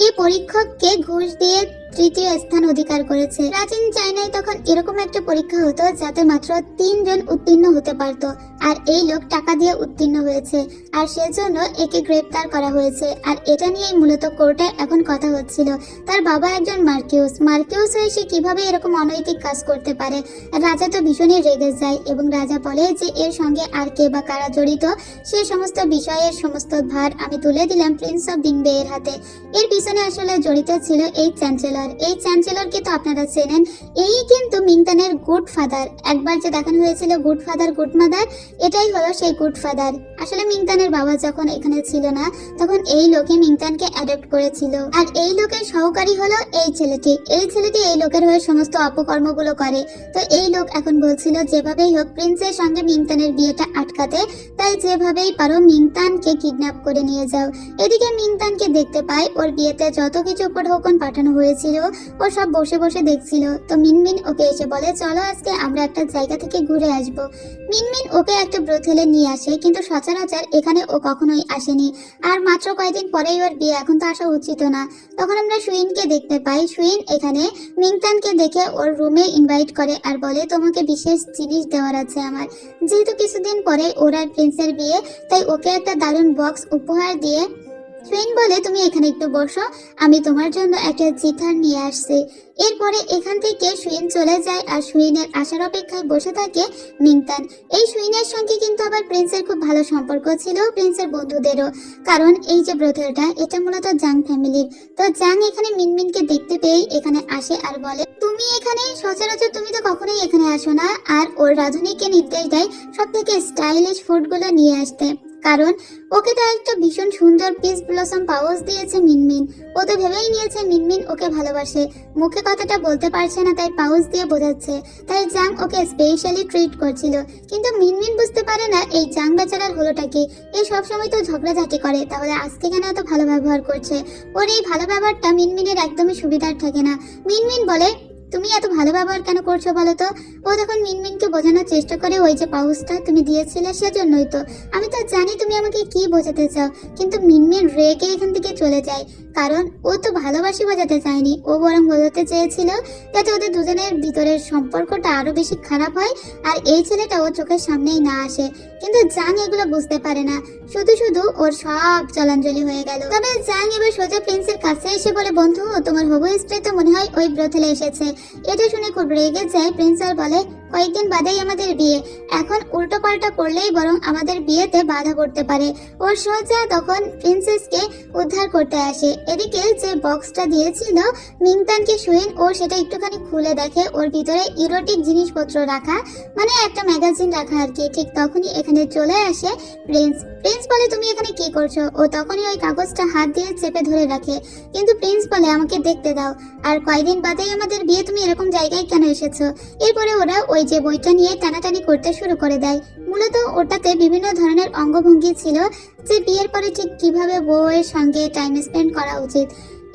এই পরীক্ষককে ঘুষ দিয়ে তৃতীয় স্থান অধিকার করেছে। প্রাচীন চায়নায় তখন এরকম একটা পরীক্ষা হতো যাতে মাত্র 3 জন উত্তীর্ণ হতে পারতো, আর এই লোক টাকা দিয়ে উত্তীর্ণ হয়েছে, আর সেজন্য একে গ্রেপ্তার করা হয়েছে। আর এটা নিয়েই মূলত কোর্টে এখন কথা হচ্ছিল। তার বাবা একজন মার্কিউস হয়ে সে কিভাবে এরকম অনৈতিক কাজ করতে পারে। রাজা তো ভীষণই রেগে যায় এবং রাজা বলে যে এর সঙ্গে আর কে বা কারা জড়িত সে সমস্ত বিষয়ের সমস্ত ভার আমি তুলে দিলাম প্রিন্স অফ ডিংবে এর হাতে। এর পিছনে আসলে জড়িত ছিল এই চ্যান্সেলর। এই চ্যান্সেলরকে তো আপনারা চেনেন, এই কিন্তু মিংতানের গুড ফাদার। একবার যে দেখানো হয়েছিল গুড ফাদার গুড মাদার, এটাই হলো সেই গুড ফাদার। আসলে মিংতানের বাবা যখন এখানে ছিল না তখন এই লোকে মিংতানকে অ্যাডপ্ট করেছিল, আর এই লোকের সহকারী হলো এই ছেলেটি। এই ছেলেটি এই লোকের হয়ে সমস্ত অপকর্মগুলো করে। তো এই লোক এখন বলছিল যেভাবেই হোক প্রিন্সের সঙ্গে মিংতানের বিয়েটা আটকাতে, তাই যেভাবেই পারো মিংতানকে কিডন্যাপ করে নিয়ে যাও। এদিকে মিংতানকে দেখতে পাই ওর বিয়েতে যত কিছু উপঢৌকন পাঠানো হয়েছিল ছিল ও সব বসে বসে দেখছিল। তো মিনমিন ওকে এসে বলে চলো আজকে আমরা একটা জায়গা থেকে ঘুরে আসব। মিনমিন ওকে একটা ব্রোথেলে নিয়ে আসে, কিন্তু সচরাচর এখানে ও কখনোই আসেনি। আর মাত্র কয়েকদিন পরেই ওর বিয়ে, এখন তো আসা উচিত না। তখন আমরা সুইনকে দেখতে পাই। সুইন এখানে মিংতানকে দেখে ওর রুমে ইনভাইট করে আর বলে তোমাকে বিশেষ জিনিস দেওয়ার আছে আমার। যেহেতু কিছুদিন পরে ওর আর প্রিন্সের বিয়ে, তাই ওকে একটা দারুণ বক্স উপহার দিয়ে সুইন বলে তুমি এখানে একটু বসো, আমি তোমার জন্য একটা জিথার নিয়ে আসছি। এরপরে এখান থেকে সুইন চলে যায় আর সুইনের আসার অপেক্ষায় বসে থাকে মিংতান। এই সুইনের সঙ্গে কিন্তু আবার প্রিন্সের খুব ভালো সম্পর্ক ছিল, প্রিন্সের বন্ধুদেরও। কারণ এই যে ব্রোথেলটা, এটা মূলত জাং ফ্যামিলির। তো জাং এখানে মিনমিনকে দেখতে পেয়ে এখানে আসে আর বলে তুমি এখানে সচরাচর তুমি তো কখনোই এখানে আসো না। আর ওর রাধুনীকে নির্দেশ দেয় সব থেকে স্টাইলিশ ফুডগুলো নিয়ে আসতে, কারণ ওকে তো একটা ভীষণ সুন্দর পিস ব্লসম পাউচ দিয়েছে মিনমিন। ও তো ভেবেই নিয়েছে মিনমিন ওকে ভালোবাসে, মুখে কথাটা বলতে পারছে না তাই পাউচ দিয়ে বোঝাচ্ছে। তাই জাং ওকে স্পেশালি ট্রিট করছিল, কিন্তু মিনমিন বুঝতে পারে না এই জাং বেচারার হলোটা কি। এই সবসময় তো ঝগড়াঝাটি করে, তাহলে আজকে কেন এত ভালো ব্যবহার করছে। ওর এই ভালো ব্যবহারটা মিনমিনের একদমই সুবিধার থাকে না। মিনমিন বলে তুমি এত ভালো ব্যবহার কেন করছো বলো তো। ও তখন মিনমিনকে বোঝানোর চেষ্টা করে ওই যে পাউচটা তুমি দিয়েছিলে সেজন্যই তো, আমি তো জানি তুমি আমাকে কি বোঝাতে চাও। কিন্তু মিনমিন রেগে এখান থেকে চলে যায়, কারণ ও তো ভালোবাসি বোঝাতে চায়নি, ও বরং বোঝাতে চেয়েছিল যাতে ওদের দুজনের ভিতরের সম্পর্কটা আরো বেশি খারাপ হয় আর এই ছেলেটা ওর চোখের সামনেই না আসে। কিন্তু জাং এগুলো বুঝতে পারে না, শুধু শুধু ওর সব জলাঞ্জলি হয়ে গেল। তবে জাং এবার সোজা প্রিন্সের কাছে এসে বলে বন্ধু তোমার হবু স্ত্রী তো মনে হয় ওই ব্রথেলে এসেছে। এটা শুনে খুব রেগে যায় প্রিন্স আর বলে কয়েকদিন বাদেই আমাদের বিয়ে, এখন উল্টো পাল্টা করলেই বরং আমাদের বিয়েতে বাধা করতে পারে। ওর সোজা তখন প্রিন্সেসকে উদ্ধার করতে আসে। এদিকে যে বক্সটা দিয়েছিল মিংতানকে সুইন, ও সেটা একটুখানি খুলে দেখে ওর ভিতরে ইরোটিক জিনিসপত্র রাখা, মানে একটা ম্যাগাজিন রাখা আর কি। ঠিক তখনই এখানে চলে আসে প্রিন্স। প্রিন্স বলে তুমি এখানে কি করছো। ও তখনই ওই কাগজটা হাত দিয়ে চেপে ধরে রাখে, কিন্তু প্রিন্স বলে আমাকে দেখতে দাও, আর কয়েকদিন বাদেই আমাদের বিয়ে, তুমি এরকম জায়গায় কেন এসেছো। এরপরে ওরা ওই যে বইটা নিয়ে টানাটানি করতে শুরু করে দেয়। মূলত ওটাতে বিভিন্ন ধরনের অঙ্গভঙ্গি ছিল, যে বিয়ের পরে ঠিক কিভাবে বউয়ের সঙ্গে টাইম স্পেন্ড করা উচিত।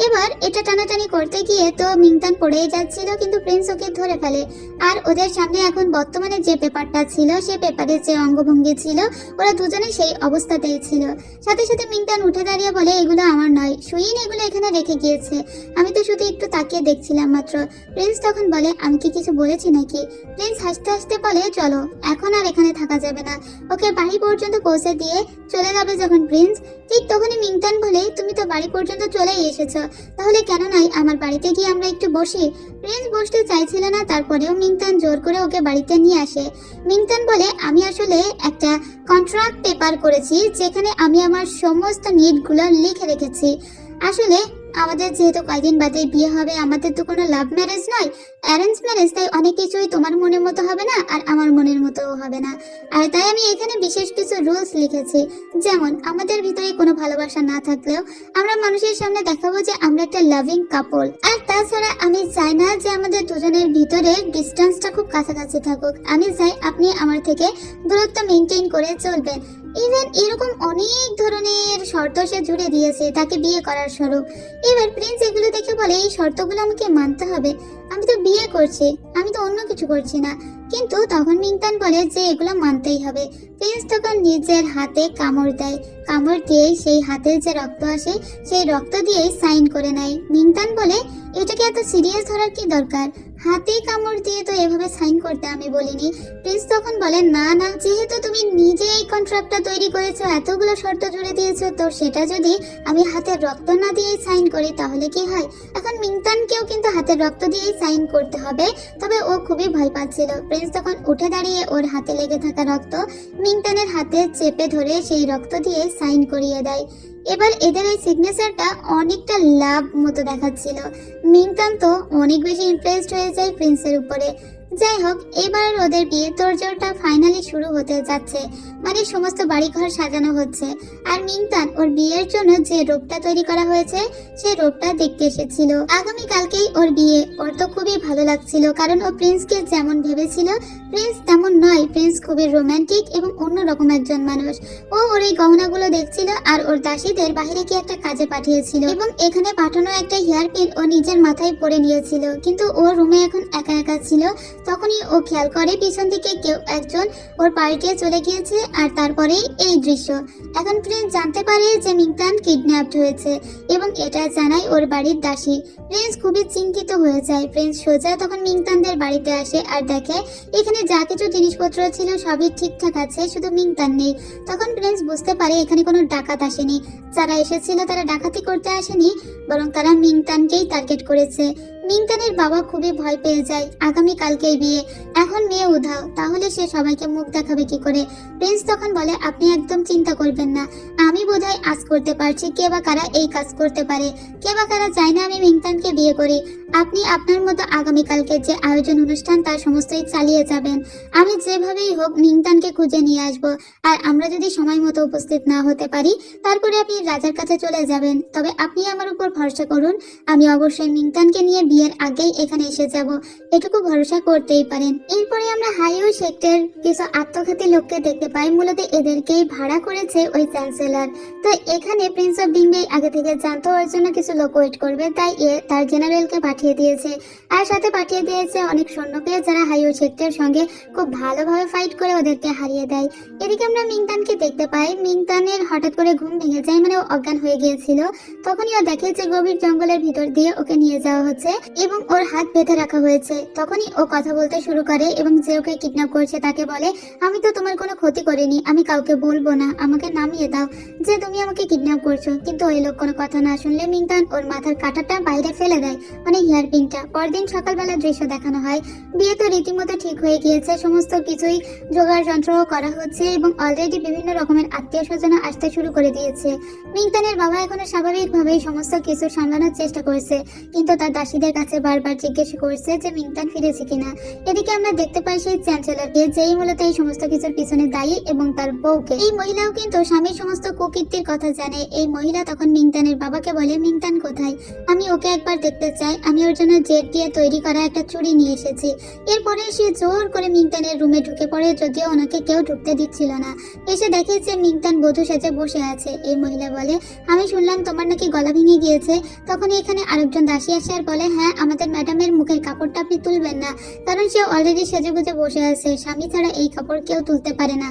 এবার এটা টানাটানি করতে গিয়ে তো মিংতান পড়েই যাচ্ছিল, কিন্তু প্রিন্স ওকে ধরে ফেলে। আর ওদের সামনে এখন বর্তমানে যে পেপারটা ছিল, সে পেপারে যে অঙ্গভঙ্গি ছিল, ওরা দুজনে সেই অবস্থাতেই ছিল। সাথে সাথে মিংতান উঠে দাঁড়িয়ে বলে এগুলো আমার নয়, সুইন এগুলো এখানে রেখে গিয়েছে, আমি তো শুধু একটু তাকিয়ে দেখছিলাম মাত্র। প্রিন্স তখন বলে আমি কি কিছু বলেছি নাকি। প্রিন্স হাসতে হাসতে বলে চলো, এখন আর এখানে থাকা যাবে না। ওকে বাড়ি পর্যন্ত পৌঁছে দিয়ে চলে যাবে যখন প্রিন্স, ঠিক তখনই মিংতান বলে তুমি তো বাড়ি পর্যন্ত চলেই এসেছো, তাহলে কেন নয় আমার বাড়িতে গিয়ে আমরা একটু বসি। প্রিন্স বসতে চাইছিল না, তারপরেও মিংতান জোর করে ওকে বাড়িতে নিয়ে আসে। মিংতান বলে আমি আসলে একটা কন্ট্রাক্ট পেপার করেছি, যেখানে আমি আমার সমস্ত নিডগুলো লিখে রেখেছি। আসলে আমাদের যেহেতু কয়েকদিন বাদে বিয়ে হবে, আমাদের তো কোনো লাভ ম্যারেজ নয়, অ্যারেঞ্জ ম্যারেজ, তাই অনেক কিছুই তোমার মনের মতো হবে না আর আমার মনের মতোও হবে না। আর তাই আমি এখানে বিশেষ কিছু রুলস লিখেছি, যেমন আমাদের ভিতরে কোনো ভালোবাসা না থাকলেও আমরা মানুষের সামনে দেখাবো যে আমরা একটা লাভিং কাপল। আর তাছাড়া আমি চাই না যে আমাদের দুজনের ভিতরে ডিস্টেন্সটা খুব কাছাকাছি থাকুক, আমি চাই আপনি আমার থেকে দূরত্ব মেনটেন করে চলবেন। ইভেন এরকম অনেক ধরনের শর্ত সে জুড়ে দিয়েছে তাকে বিয়ে করার স্বরূপ। এবার প্রিন্স এগুলো দেখে বলে এই শর্তগুলো আমাকে মানতে হবে, আমি তো বিয়ে করছি, আমি তো অন্য কিছু করছি না। কিন্তু তখন মিংতান বলে যে এগুলো মানতেই হবে। প্রিন্স তখন নিজের হাতে কামড় দেয়, কামড় দিয়েই সেই হাতে যে রক্ত আসে সেই রক্ত দিয়েই সাইন করে নেয়। মিংতান বলে এটাকে এত সিরিয়াস ধরার কি দরকার, হাতে কামড় দিয়ে তো এভাবে সাইন করতে আমি বলিনি। প্রিন্স তখন বলে না না, যেহেতু তুমি নিজে এই কন্ট্রাক্টটা তৈরি করেছো, এতগুলো শর্ত জুড়ে দিয়েছো, তো সেটা যদি আমি হাতের রক্ত না দিয়েই সাইন করি তাহলে কি হয়। এখন মিংতানকেও কিন্তু হাতের রক্ত দিয়েই সাইন করতে হবে, তবে ও খুবই ভয় পাচ্ছিল। প্রিন্স তখন উঠে দাঁড়িয়ে ওর হাতে লেগে থাকা রক্ত মিংতানের হাতে চেপে ধরে সেই রক্ত দিয়ে সাইন করিয়ে দেয়। এবার এদের এই সিগনেচারটা অনেকটা লাভ মতো দেখাচ্ছিল। মিংতান তো অনেক বেশি ইমপ্রেসড হয়ে যায় প্রিন্সের উপরে। যাই হোক, এবার ওদের বিয়ে তোড়জোড়টা ফাইনালি শুরু হতে যাচ্ছে। মানে সমস্ত বাড়িঘর সাজানো হচ্ছে। আর মিংতান ওর বিয়ের জন্য যে রূপটা তৈরি করা হয়েছে সেই রূপটা দেখতে এসেছিল। আগামীকালকেই ওর বিয়ে। ওর তো খুবই ভালো লাগছিল, কারণ ও প্রিন্সকে যেমন ভেবেছিল প্রিন্স তেমন নয়। প্রিন্স খুবই রোমান্টিক এবং অন্যরকম একজন মানুষ। ও ওর এই গহনাগুলো দেখছিল আর ওর দাসীদের বাইরে কি একটা কাজে পাঠিয়েছিল, এবং এখানে পাঠানো একটা হেয়ার পিন ও নিজের মাথায় পরে নিয়েছিল। কিন্তু ও রুমে এখন একা একা ছিল। তখনই ও খেয়াল করে পিছন থেকে কেউ একজন ওর পাল্টিয়ে চলে গিয়েছে। আর তারপরেই এই দৃশ্য। এখন প্রিন্স জানতে পারে যে মিংতান কিডন্যাপড হয়েছে, এবং এটা জানায় ওর বাড়ির দাসী। প্রিন্স খুবই চিন্তিত হয়ে যায়। প্রিন্স সোজা তখন মিংতানদের বাড়িতে আসে আর দেখে এখানে যা কিছু জিনিসপত্র ছিল সবই ঠিকঠাক আছে, শুধু মিংতান নেই। তখন প্রিন্স বুঝতে পারে এখানে কোনো ডাকাত আসেনি। যারা এসেছিল তারা ডাকাতি করতে আসেনি, বরং তারা মিংতানকেই টার্গেট করেছে। মিংতানের বাবা খুবই ভয় পেয়ে যায়। আগামীকালকেই বিয়ে, এখন মেয়ে উধাও, তাহলে সে সবাইকে মুখ দেখাবে কি করে? প্রিন্স তখন বলে, আপনি একদম চিন্তা করবেন না, আমি বোধহয় আজ করতে পারছি কে বা কারা এই কাজ করতে পারে। কে বা কারা চায় না আমি মিংতানকে বিয়ে করি। আপনি আপনার মতো আগামীকালকে যে আয়োজন অনুষ্ঠান তার সমস্তই চালিয়ে যাবেন। আমি যেভাবেই হোক মিংতানকে খুঁজে নিয়ে আসব। আর আমরা যদি সময় মতো উপস্থিত না হতে পারি তারপরে আপনি রাজার কাছে চলে যাবেন। তবে আপনি আমার উপর ভরসা করুন, আমি অবশ্যই মিংতানকে নিয়ে বিয়ের আগেই এখানে এসে যাব, এটুকু ভরসা করতেই পারেন। এরপরে আমরা হাইও সেক্টর কিছু আত্মঘাতী লোককে দেখতে পাই। মূলত এদেরকেই ভাড়া করেছে ওই চ্যান্সেলর। তো এখানে প্রিন্স অফ ডিংবে আগে থেকে জানতো ওর জন্য কিছু লোক ওয়েট করবে, তাই তার জেনারেলকে পাঠিয়ে দিয়েছে। আর সাথে পাঠিয়ে দিয়েছে অনেক সৈন্যকে, যারা হাইও সেক্টরের সঙ্গে খুব ভালোভাবে ফাইট করে ওদেরকে হারিয়ে দেয়। এদিকে আমরা মিংতানকে দেখতে পাই। মিংতানের হঠাৎ করে ঘুম ভেঙে যায়, মানে ও অজ্ঞান হয়ে গিয়েছিল। তখনই ও দেখে যে গভীর জঙ্গলের ভিতর দিয়ে ওকে নিয়ে যাওয়া হচ্ছে এবং ওর হাত বেঁধে রাখা হয়েছে। তখনই ও কথা বলতে শুরু করে এবং যে ওকে কিডন্যাপ করছে তাকে বলে, আমি তো তোমার কোনো ক্ষতি করিনি, আমি কাউকে বলবো না, আমাকে নামিয়ে দাও যে তুমি আমাকে কিডন্যাপ করছো। কিন্তু ওই লোক কোনো কথা না শুনলে মিংতান ওর মাথার কাঁটাটা বাইরে ফেলে দেয়, মানে হেয়ার পিনটা। পরদিন সকালবেলা দৃশ্য দেখানো হয়। বিয়ে তো রীতিমতো ঠিক হয়ে গিয়েছে, সমস্ত কিছুই জোগাড় যন্ত্র করা হচ্ছে এবং অলরেডি বিভিন্ন রকমের আত্মীয় স্বজন আসতে শুরু করে দিয়েছে। মিংতানের বাবা এখনো স্বাভাবিকভাবেই সমস্ত কিছু সামলানোর চেষ্টা করছে, কিন্তু তার দাসীদের কাছে বারবার জিজ্ঞেস করছে যে মিংতান ফিরেছে কিনা। এদিকে আমরা দেখতে পাই সেই চ্যান্সেলরকে, যেই মূলত এই সমস্ত কিছুর পিছনে দায়ী, এবং তার বউকে। এই মহিলাও কিন্তু স্বামীর সমস্ত কুকীর্তির কথা জানে। এই মহিলা তখন মিংতানের বাবাকে বলে, মিংতান কোথায়? আমি ওকে একবার দেখতে চাই, আমি ওর জন্য জেট দিয়ে তৈরি করা একটা চুড়ি নিয়ে এসেছি। এরপরে সে জোর করে মিংতানের রুমে ঢুকে পড়ে, যদিও ওনাকে কেউ ঢুকতে দিচ্ছিল না। এসে দেখে যে মিংতান বধূ সেজে বসে আছে। এই মহিলা বলে, আমি শুনলাম তোমার নাকি গলা ভেঙে গিয়েছে। তখন এখানে আরেকজন দাসী আসে আর বলে, হ্যাঁ, আমাদের ম্যাডামের মুখের কাপড়টা আপনি তুলবেন না, কারণ সে অলরেডি সেজে গুজে বসে আছে। স্বামী ছাড়া এই কাপড় কেউ তুলতে পারে না,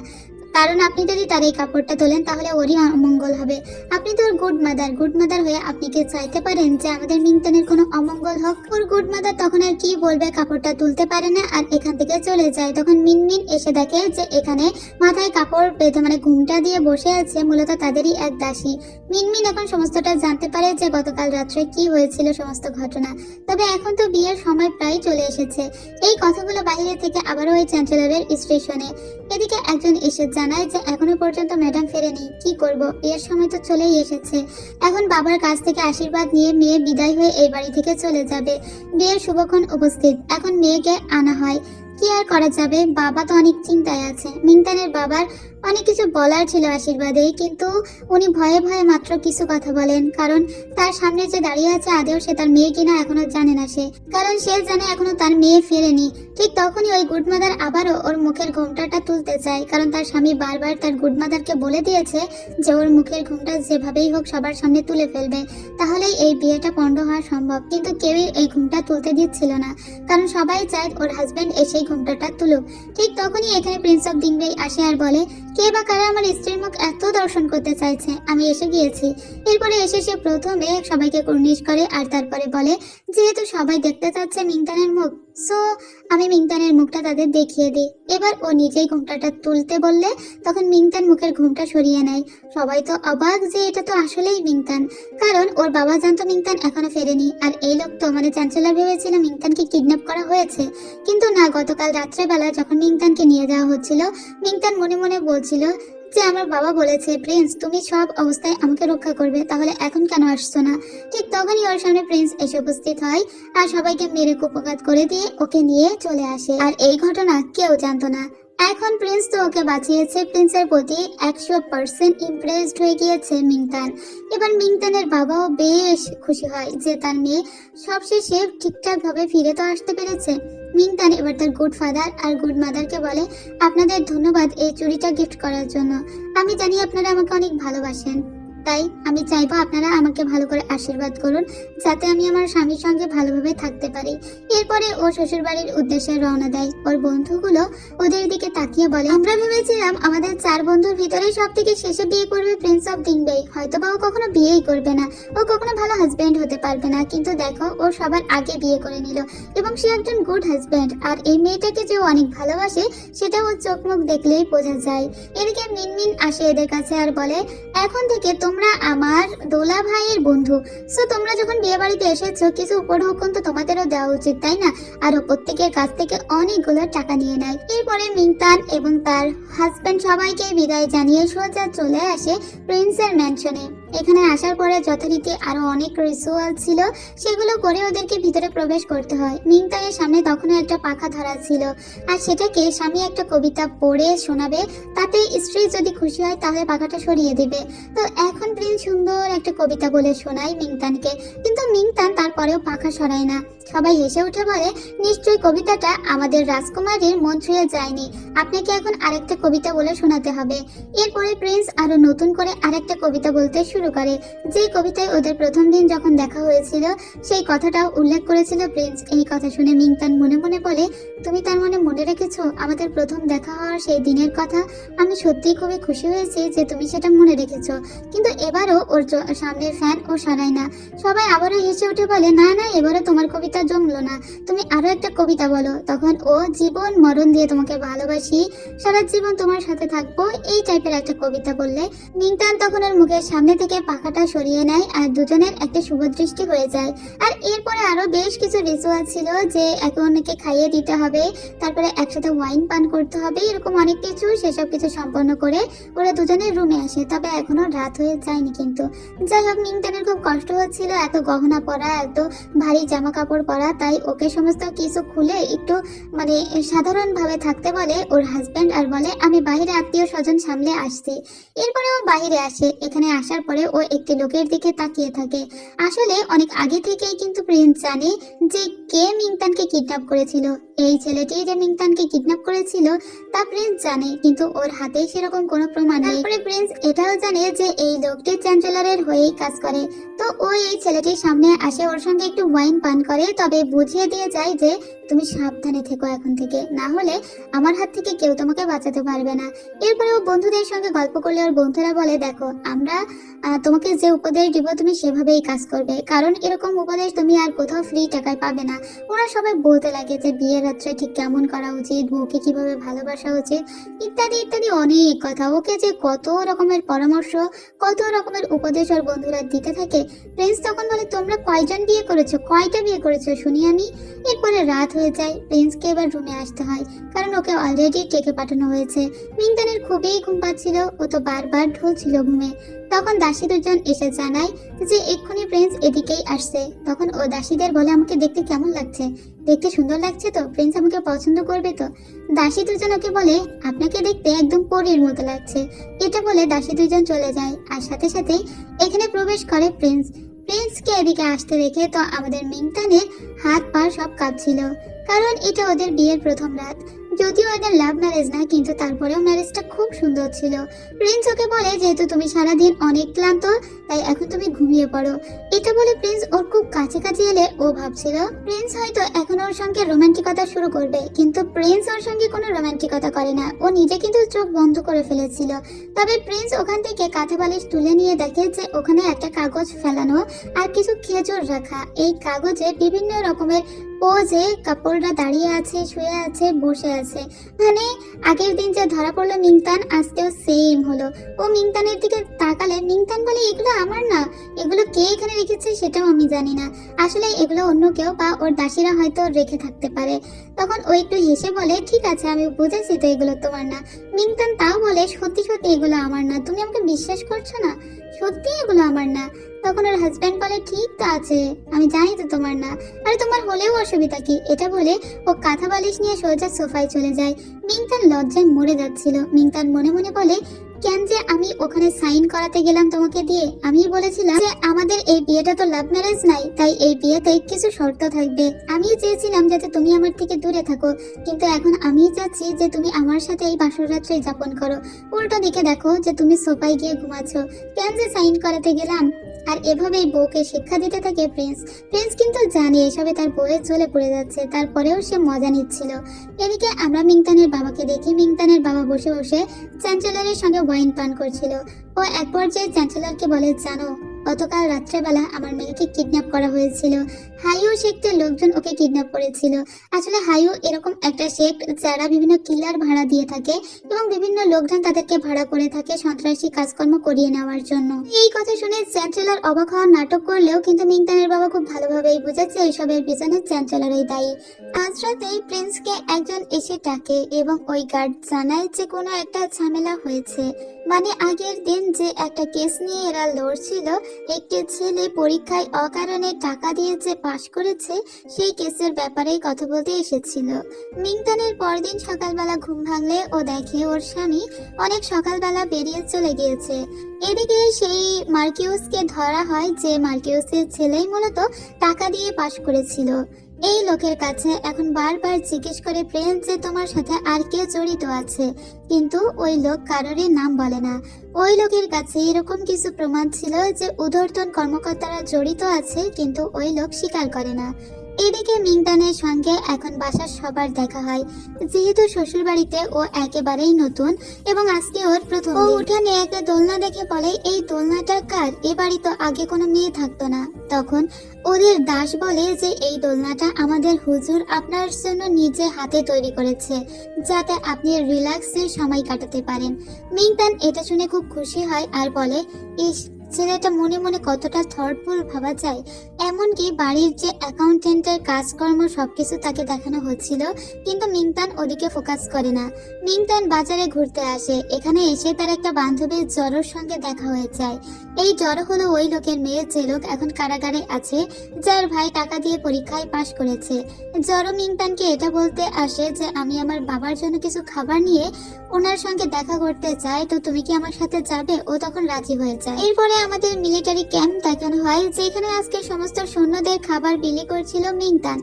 কারণ আপনি যদি তার এই কাপড়টা তোলেন তাহলে ওরই অমঙ্গল হবে। আপনি তো ওর গুড মাদার হয়ে আপনি কি চাইতে পারেন যে আমাদের মিংতানের কোনো অমঙ্গল হোক? ওর গুড মাদার তখন আর কি বলবে, কাপড়টা তুলতে পারে না আর এখান থেকে চলে যায়। তখন মিনমিন এসে দেখে যে এখানে মাথায় কাপড় বেঁধে, মানে ঘুমটা দিয়ে বসে আছে মূলত তাদেরই এক দাসী। মিনমিন এখন সমস্তটা জানতে পারে যে গতকাল রাত্রে কি হয়েছিল, সমস্ত ঘটনা। তবে এখন তো বিয়ের সময় প্রায় চলে এসেছে। এই কথাগুলো বাইরে থেকে আবারও ওই চ্যান্সেলরের স্টেশনে। এদিকে একজন এসে জানায় যে এখনো পর্যন্ত ম্যাডাম ফেরেনি, কি করব, বিয়ের সময় তো চলেই এসেছে। এখন বাবার কাছ থেকে আশীর্বাদ নিয়ে মেয়ে বিদায় হয়ে এই বাড়ি থেকে চলে যাবে। বিয়ের শুভক্ষণ উপস্থিত, এখন মেয়েকে আনা হয়। কি আর করা যাবে, বাবা তো অনেক চিন্তায় আছে। মিংতানের বাবার অনেক কিছু বলার ছিল আশীর্বাদে, কিন্তু উনি ভয়ে ভয়ে মাত্র কিছু কথা বলেন, কারণ তার সামনে যে দাঁড়িয়ে আছে আদেও সে তার মেয়ে কিনা এখনো জানে না সে, কারণ সে জানে এখনো তার মেয়ে ফেরেনি। ঠিক তখনই ওই গুডমাদার আবারও ওর মুখের ঘোমটাটা তুলতে চায়, কারণ তার স্বামী বারবার তার গুডমাদারকে বলে দিয়েছে যে ওর মুখের ঘোমটা যেভাবেই হোক সবার সামনে তুলে ফেলবে, তাহলেই এই বিয়েটা পণ্ড হওয়া সম্ভব। কিন্তু কেউই এই ঘোমটা তুলতে দিচ্ছিল না, কারণ সবাই চায় ওর হাজবেন্ড এসেই ঘোমটাটা তুলুক। ঠিক তখনই এখানে প্রিন্স অফ ডিংবে আসে আর বলে, কে বা কারা আমার স্ত্রীর মুখ এত দর্শন করতে চাইছে, আমি এসে গিয়েছি। এরপরে এসে সে প্রথমে সবাইকে কুর্নিশ করে আর তারপরে বলে, যেহেতু সবাই দেখতে চাচ্ছে মিংতানের মুখ, সো আমি মিংতানের মুখটা তাদের দেখিয়ে দিই। এবার ও নিজেই ঘুমটাটা তুলতে বললে তখন মিংতান মুখের ঘুমটা সরিয়ে নেয়। সবাই তো অবাক যে এটা তো আসলেই মিংতান, কারণ ওর বাবা জানতো মিংতান এখনো ফেরেনি। আর এই লোক তো মানে চ্যান্সেলর ভেবেছিল মিংতানকে কিডন্যাপ করা হয়েছে, কিন্তু না, গতকাল রাত্রেবেলা যখন মিংতানকে নিয়ে যাওয়া হচ্ছিল মিংতান মনে মনে বলছিল যে আমার বাবা বলেছে প্রিন্স তুমি সব অবস্থায় আমাকে রক্ষা করবে, তাহলে এখন কেন আসছো না? ঠিক তখনই ওর সামনে প্রিন্স এসে উপস্থিত হয় আর সবাইকে মেরে কুপঘাত করে দিয়ে ওকে নিয়ে চলে আসে। আর এই ঘটনা কেউ জানতো না। এখন প্রিন্স তো ওকে বাঁচিয়েছে, প্রিন্সের প্রতি 100% ইমপ্রেসড হয়ে গিয়েছে মিংতান। এবার মিংতানের বাবাও বেশ খুশি হয় যে তার মেয়ে সবশেষে ঠিকঠাক ভাবে ফিরে তো আসতে পেরেছে। মিংতান এবার তার গুড ফাদার আর গুড মাদারকে বলে, আপনাদের ধন্যবাদ এই চুড়িটা গিফট করার জন্য। আমি জানি আপনারা আমাকে অনেক ভালোবাসেন, তাই আমি চাইবো আপনারা আমাকে ভালো করে আশীর্বাদ করুন যাতে আমি আমার স্বামীর সঙ্গে ভালোভাবে থাকতে পারি। এরপরে ও শ্বশুর বাড়ির উদ্দেশ্যে রওনা দেয়। ওর বন্ধুগুলো ওদের দিকে তাকিয়ে বলে, আমরা ভেবেছিলাম আমাদের 4 বন্ধুর ভিতরে সব থেকে শেষে বিয়ে করবে প্রিন্স অফ ডিংবেই, হয়তো বা ও কখনো বিয়েই করবে না, ও কখনো ভালো হাজবেন্ড হতে পারবে না, কিন্তু দেখো ও সবার আগে বিয়ে করে নিল এবং সে একজন গুড হাজবেন্ড। আর এই মেয়েটাকে যে ও অনেক ভালোবাসে সেটা ওর চোখ মুখ দেখলেই বোঝা যায়। এদিকে মিনমিন আসে এদের কাছে আর বলে, এখন থেকে তোমরা আমার দোলা ভাইয়ের বন্ধু, সো তোমরা যখন বিয়ে বাড়িতে এসেছো কিছু উপঢৌকন তো তোমাদেরও দেওয়া উচিত, তাই না? আর ও প্রত্যেকের কাছ থেকে অনেকগুলো টাকা নিয়ে নেয়। এরপরে মিংতান এবং তার হাজবেন্ড সবাইকে বিদায় জানিয়ে সোজা চলে আসে প্রিন্সের ম্যানশনে। এখানে আসার পরে যথারীতি আরো অনেক রিচুয়াল ছিল, সেগুলো করে ওদেরকে ভিতরে প্রবেশ করতে হয়। মিংতানের সামনে তখনও একটা পাখা ধরা ছিল আর সেটাকে স্বামী একটা কবিতা পড়ে শোনাবে, তাতে স্ত্রী যদি খুশি হয় তাহলে পাখাটা সরিয়ে দেবে। তো এখন প্রিন্স সুন্দর একটা কবিতা বলে শোনায় মিংতানকে, কিন্তু মিংতান তারপরেও পাখা সরায় না। সবাই হেসে উঠে বলে, নিশ্চয়ই কবিতাটা আমাদের রাজকুমারীর মন ছুঁয়ে যায়নি, আপনাকে এখন আরেকটা কবিতা বলে শোনাতে হবে। এরপরে প্রিন্স আরো নতুন করে আরেকটা কবিতা বলতে শুরু করে, যে কবিতায় ওদের প্রথম দিন যখন দেখা হয়েছিল সেই কথাটাও উল্লেখ করেছিল প্রিন্স। এই কথা শুনে মিংতান মনে মনে বলে, তুমি তার মনে রেখেছো আমাদের প্রথম দেখা হওয়ার সেই দিনের কথা? আমি সত্যিই খুবই খুশি হয়েছি যে তুমি সেটা মনে রেখেছো। কিন্তু এবারও ওর সামনের ফ্যান ও সরায় না। সবাই আবারও হেসে উঠে বলে, না না, এবারও তোমার কবিতা জমলো না, তুমি আরো একটা কবিতা বলো। তখন ও, জীবন মরণ দিয়ে তোমাকে ভালোবাসি, সারা জীবন তোমার সাথে থাকবো, এই টাইপের একটা কবিতা বললে মিংতান তখন ওর মুখের সামনে থেকে পাখাটা সরিয়ে নেয় আর দুজনের একটা শুভ দৃষ্টি হয়ে যায়। আর এরপরে আরো বেশ কিছু রিচুয়াল ছিল, যে একে অন্যকে খাইয়ে দিতে হবে, তারপরে একসাথে ওয়াইন পান করতে হবে, এরকম অনেক কিছু। সেসব কিছু সম্পন্ন করে ওরা দুজনের রুমে আসে, তবে এখনো রাত হয়ে যায়নি। কিন্তু যাই হোক, মিংতানের খুব কষ্ট হচ্ছিল, এত গহনা পরা, এত ভারী জামা কাপড় পরা, তাই ওকে সমস্ত কিছু খুলে একটু সাধারণ ভাবে থাকতে বলে ওর হাজবেন্ড, আর বলে আমি বাইরে আত্মীয় স্বজন সামলে আসছি। এরপরে ও বাইরে আসে। এখানে আসার পরে ও একটি লোকের দিকে তাকিয়ে থাকে। আসলে অনেক আগে থেকেই কিন্তু প্রিন্স জানে যে কে মিংতানকে কিডন্যাপ করেছিল। এই ছেলেটি যে মিংতানকে কিডন্যাপ করেছিল তা প্রিন্স জানে, কিন্তু ওর হাতে সেরকম কোনো প্রমাণ নেই। তারপরে প্রিন্স এটাও জানে যে এই লোকটি চ্যান্সেলরের হয়েই কাজ করে। তো ও এই ছেলেটির সামনে আসে, ওর সঙ্গে একটু ওয়াইন পান করে, তবে বুঝিয়ে দিয়ে যায় যে তুমি সাবধানে থেকো এখন থেকে, না হলে আমার হাত থেকে কেউ তোমাকে বাঁচাতে পারবে না। এরপরে ও বন্ধুদের সঙ্গে গল্প করলে ওর বন্ধুরা বলে, দেখো আমরা তোমাকে যে উপদেশ দিব তুমি সেভাবেই কাজ করবে, কারণ এরকম উপদেশ তুমি আর কোথাও ফ্রি টাকায় পাবে না। ওরা সবাই বলতে লাগে যে বিয়ের রাত্রে ঠিক কেমন করা উচিত, বউকে কিভাবে ভালোবাসা উচিত, ইত্যাদি ইত্যাদি অনেক কথা। ওকে যে কত রকমের পরামর্শ, কত রকমের উপদেশ ওর বন্ধুরা দিতে থাকে। প্রিন্স তখন বলে, তোমরা কয়জন বিয়ে করেছো, কয়টা বিয়ে করেছো শুনি আমি। এরপরে রাত হয়ে যায়। প্রিন্সকে এবার রুমে আসতে হয়, কারণ ওকে অলরেডি ডেকে পাঠানো হয়েছে। মিংতানের খুবই ঘুম পাচ্ছিল, ও তো বারবার ঢুলছিল ঘুমে। তখন দাসী দুজন এসে জানায় যে এক্ষুনি প্রিন্স এদিকেই আসছে। তখন ও দাসীদের বলে, আমাকে দেখতে কেমন লাগছে, দেখতে সুন্দর লাগছে তো, প্রিন্স আমাকে পছন্দ করবে তো? দাসী দুজন ওকে বলে, আপনাকে দেখতে একদম পরীর মতো লাগছে। এটা বলে দাসী দুজন চলে যায়, আর সাথে সাথেই এখানে প্রবেশ করে প্রিন্স। প্রিন্সকে এদিকে আসতে দেখে তো আমাদের মিংতানের হাত পা সব কাঁপছিল, কারণ এটা ওদের বিয়ের প্রথম রাত। যদিও ওদের লাভ ম্যারেজ না, কিন্তু তারপরেও ম্যারেজটা খুব সুন্দর ছিল। প্রিন্স ওকে বলে, যেহেতু তুমি সারাদিন অনেক ক্লান্ত, তাই এখন তুমি ঘুমিয়ে পড়ো। এটা বলে প্রিন্স ওর খুব কাছাকাছি এলে ও ভাবছিল প্রিন্স হয়তো এখন ওর সঙ্গে রোমান্টিকতা শুরু করবে, কিন্তু প্রিন্স ওর সঙ্গে কোনো রোমান্টিকতা করে না। ও নিজে কিন্তু চোখ বন্ধ করে ফেলেছিল। তবে প্রিন্স ওখান থেকে কাঁথা বালিশ তুলে নিয়ে দেখে যে ওখানে একটা কাগজ ফেলানো আর কিছু খেজুর রাখা। এই কাগজে বিভিন্ন রকমের ও যে কাপড়রা দাঁড়িয়ে আছে, শুয়ে আছে, বসে আছে, মানে আগের দিন যে ধরা পড়লো মিংতান, আজকেও সেম হলো। ও মিংতানের দিকে তাকালে মিংতান বলে, এগুলো আমার না, এগুলো কে এখানে রেখেছে সেটাও আমি জানি না, আসলে এগুলো অন্য কেউ বা ওর দাসীরা হয়তো রেখে থাকতে পারে। তখন ও একটু হেসে বলে, ঠিক আছে আমি বুঝেছি তো এগুলো তোমার না। মিংতান তাও বলে, সত্যি সত্যি এগুলো আমার না, তুমি আমাকে বিশ্বাস করছো না? সত্যি এগুলো আমার না। তখন ওর হাজব্যান্ড বলে, ঠিক তো আছে, আমি জানি তো তোমার না, আরে তোমার হলেও অসুবিধা কি? এটা বলে ও কাঁথা বালিশ নিয়ে সোজা সোফায় চলে যায়। মিংতান লজ্জায় মরে যাচ্ছিল। মিংতান মনে মনে বলে, কেন যে আমি ওখানে সাইন করাতে গেলাম তোমাকে দিয়ে? আমি বলেছিলাম যে আমাদের এই বিয়েটা তো লাভ ম্যারেজ নাই, তাই এই বিয়েতে কিছু শর্ত থাকবে। আমিও চেয়েছিলাম যাতে তুমি আমার থেকে দূরে থাকো, কিন্তু এখন আমি চাচ্ছি যে তুমি আমার সাথে এই বাসর রাত্রি যাপন করো। উল্টো দিকে দেখো যে তুমি সোফায় গিয়ে ঘুমাচ্ছ, কেন যে সাইন করাতে গেলাম? আর এভাবেই বউকে শিক্ষা দিতে থাকে প্রিন্স। প্রিন্স কিন্তু জানে এসবে তার বউয়ের জ্বলে পড়ে যাচ্ছে, তারপরেও সে মজা নিচ্ছিল। এদিকে আমরা মিংতানের বাবাকে দেখি। মিংতানের বাবা বসে বসে চ্যান্সেলরের সঙ্গে ওয়াইন পান করছিল। ও এক পর্যায়ে চ্যান্সেলরকে বলে, জানো গতকাল রাত্রেবেলা আমার মেয়েকে কিডন্যাপ করা হয়েছিল। হাইও সেক্টের লোকজন ওকে কিডন্যাপ করেছিল। আসলে হাইও এরকম একটা সেক্ট যারা বিভিন্ন কিলার ভাড়া দিয়ে থাকে এবং বিভিন্ন লোকজন তাদেরকে ভাড়া করে থাকে সন্ত্রাসী কাজকর্ম করিয়ে নেওয়ার জন্য। এই কথা শুনে চ্যান্সেলর অবাক হওয়ার নাটক করলেও কিন্তু মিংতানের বাবা খুব ভালোভাবেই বুঝেছে এইসবের পিছনে চ্যান্সেলরই দায়ী। আজ রাতেই প্রিন্সকে একজন এসে ডাকে এবং ওই গার্ড জানায় যে কোনো একটা ঝামেলা হয়েছে। মানে আগের দিন যে একটা কেস নিয়ে এরা লড়ছিল, একটি ছেলে পরীক্ষায় অকারণে টাকা দিয়ে যে পাশ করেছে, সেই কেসের ব্যাপারেই কথা বলতে এসেছিল। মিংতানের পরদিন সকালবেলা ঘুম ভাঙলে ও দেখে ওর স্বামী অনেক সকালবেলা বেরিয়ে চলে গিয়েছে। এদিকে সেই মার্কিউসকে ধরা হয়, যে মার্কিউসের ছেলেই মূলত টাকা দিয়ে পাশ করেছিল। এই লোকের কাছে এখন বারবার জিজ্ঞেস করে প্রিন্স যে তোমার সাথে আর কে জড়িত আছে, কিন্তু ওই লোক কারোরই নাম বলে না। ওই লোকের কাছে এরকম কিছু প্রমাণ ছিল যে ঊর্ধ্বতন কর্মকর্তারা জড়িত আছে, কিন্তু ওই লোক স্বীকার করে না। এদিকে মিংতানের সঙ্গে এখন বাসার সবার দেখা হয়, যেহেতু শ্বশুর বাড়িতে ও একেবারেই নতুন এবং আজকে ওর প্রথম। ও উঠানে একটা দোলনা দেখে বলে, এই দোলনাটা কার? এ বাড়ি তো আগে কোনো মেয়ে থাকতো না। তখন ওদের দাস বলে যে এই দোলনাটা আমাদের হুজুর আপনার জন্য নিজে হাতে তৈরি করেছে, যাতে আপনি রিল্যাক্সে সময় কাটাতে পারেন। মিংতান এটা শুনে খুব খুশি হয় আর বলে, ইস, ছেলেটা মনে মনে কতটা থটফুল ভাবা যায়। এমনকি বাড়ির যে অ্যাকাউন্টেন্টের কাজকর্ম সবকিছু তাকে দেখানো হচ্ছিল, কিন্তু মিংতান ওদিকে ফোকাস করে না। মিংতান বাজারে ঘুরতে আসে। এখানে এসে তার একটা বান্ধবীর জড়োর সঙ্গে দেখা হয়ে যায়। এই জড়ো হলো ওই লোকের মেয়ে, যে লোক এখন কারাগারে আছে, যার ভাই টাকা দিয়ে পরীক্ষায় পাশ করেছে। জড়ো মিংতানকে এটা বলতে আসে যে আমি আমার বাবার জন্য কিছু খাবার নিয়ে ওনার সঙ্গে দেখা করতে চাই, তো তুমি কি আমার সাথে যাবে? ও তখন রাজি হয়ে যায়। এরপরে আমাদের মিলিটারি ক্যাম্প দেখানো হয়, যেখানে আজকে সমস্ত সৈন্যদের খাবার বিলি করছিল মিংতান।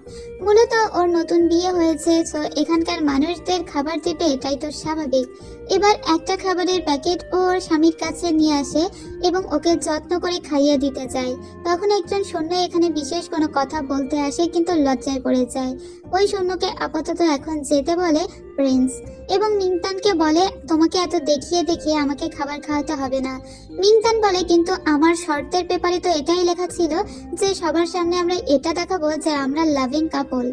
মূলত ওর নতুন বিয়ে হয়েছে, তো এখানকার মানুষদের খাবার দেবে, এটাই তো স্বাভাবিক। এবার একটা খাবারের প্যাকেট ওর স্বামীর কাছে নিয়ে আসে এবং ওকে যত্ন করে খাইয়ে দিতে যায়। তখন একজন সৈন্য এখানে বিশেষ কোনো কথা বলতে আসে, কিন্তু লজ্জায় পড়ে যায়। ওই সৈন্যকে আপাতত এখন যেতে বলে প্রিন্স এবং মিংতানকে বলে, তোমাকে এত দেখিয়ে দেখিয়ে আমাকে খাবার খাওয়াতে হবে না। মিংতান বলে, কিন্তু আমার শর্তের পেপারে তো এটাই লেখা ছিল যে সবার সামনে আমরা এটা দেখাবো যে আমরা লাভিং কাপল।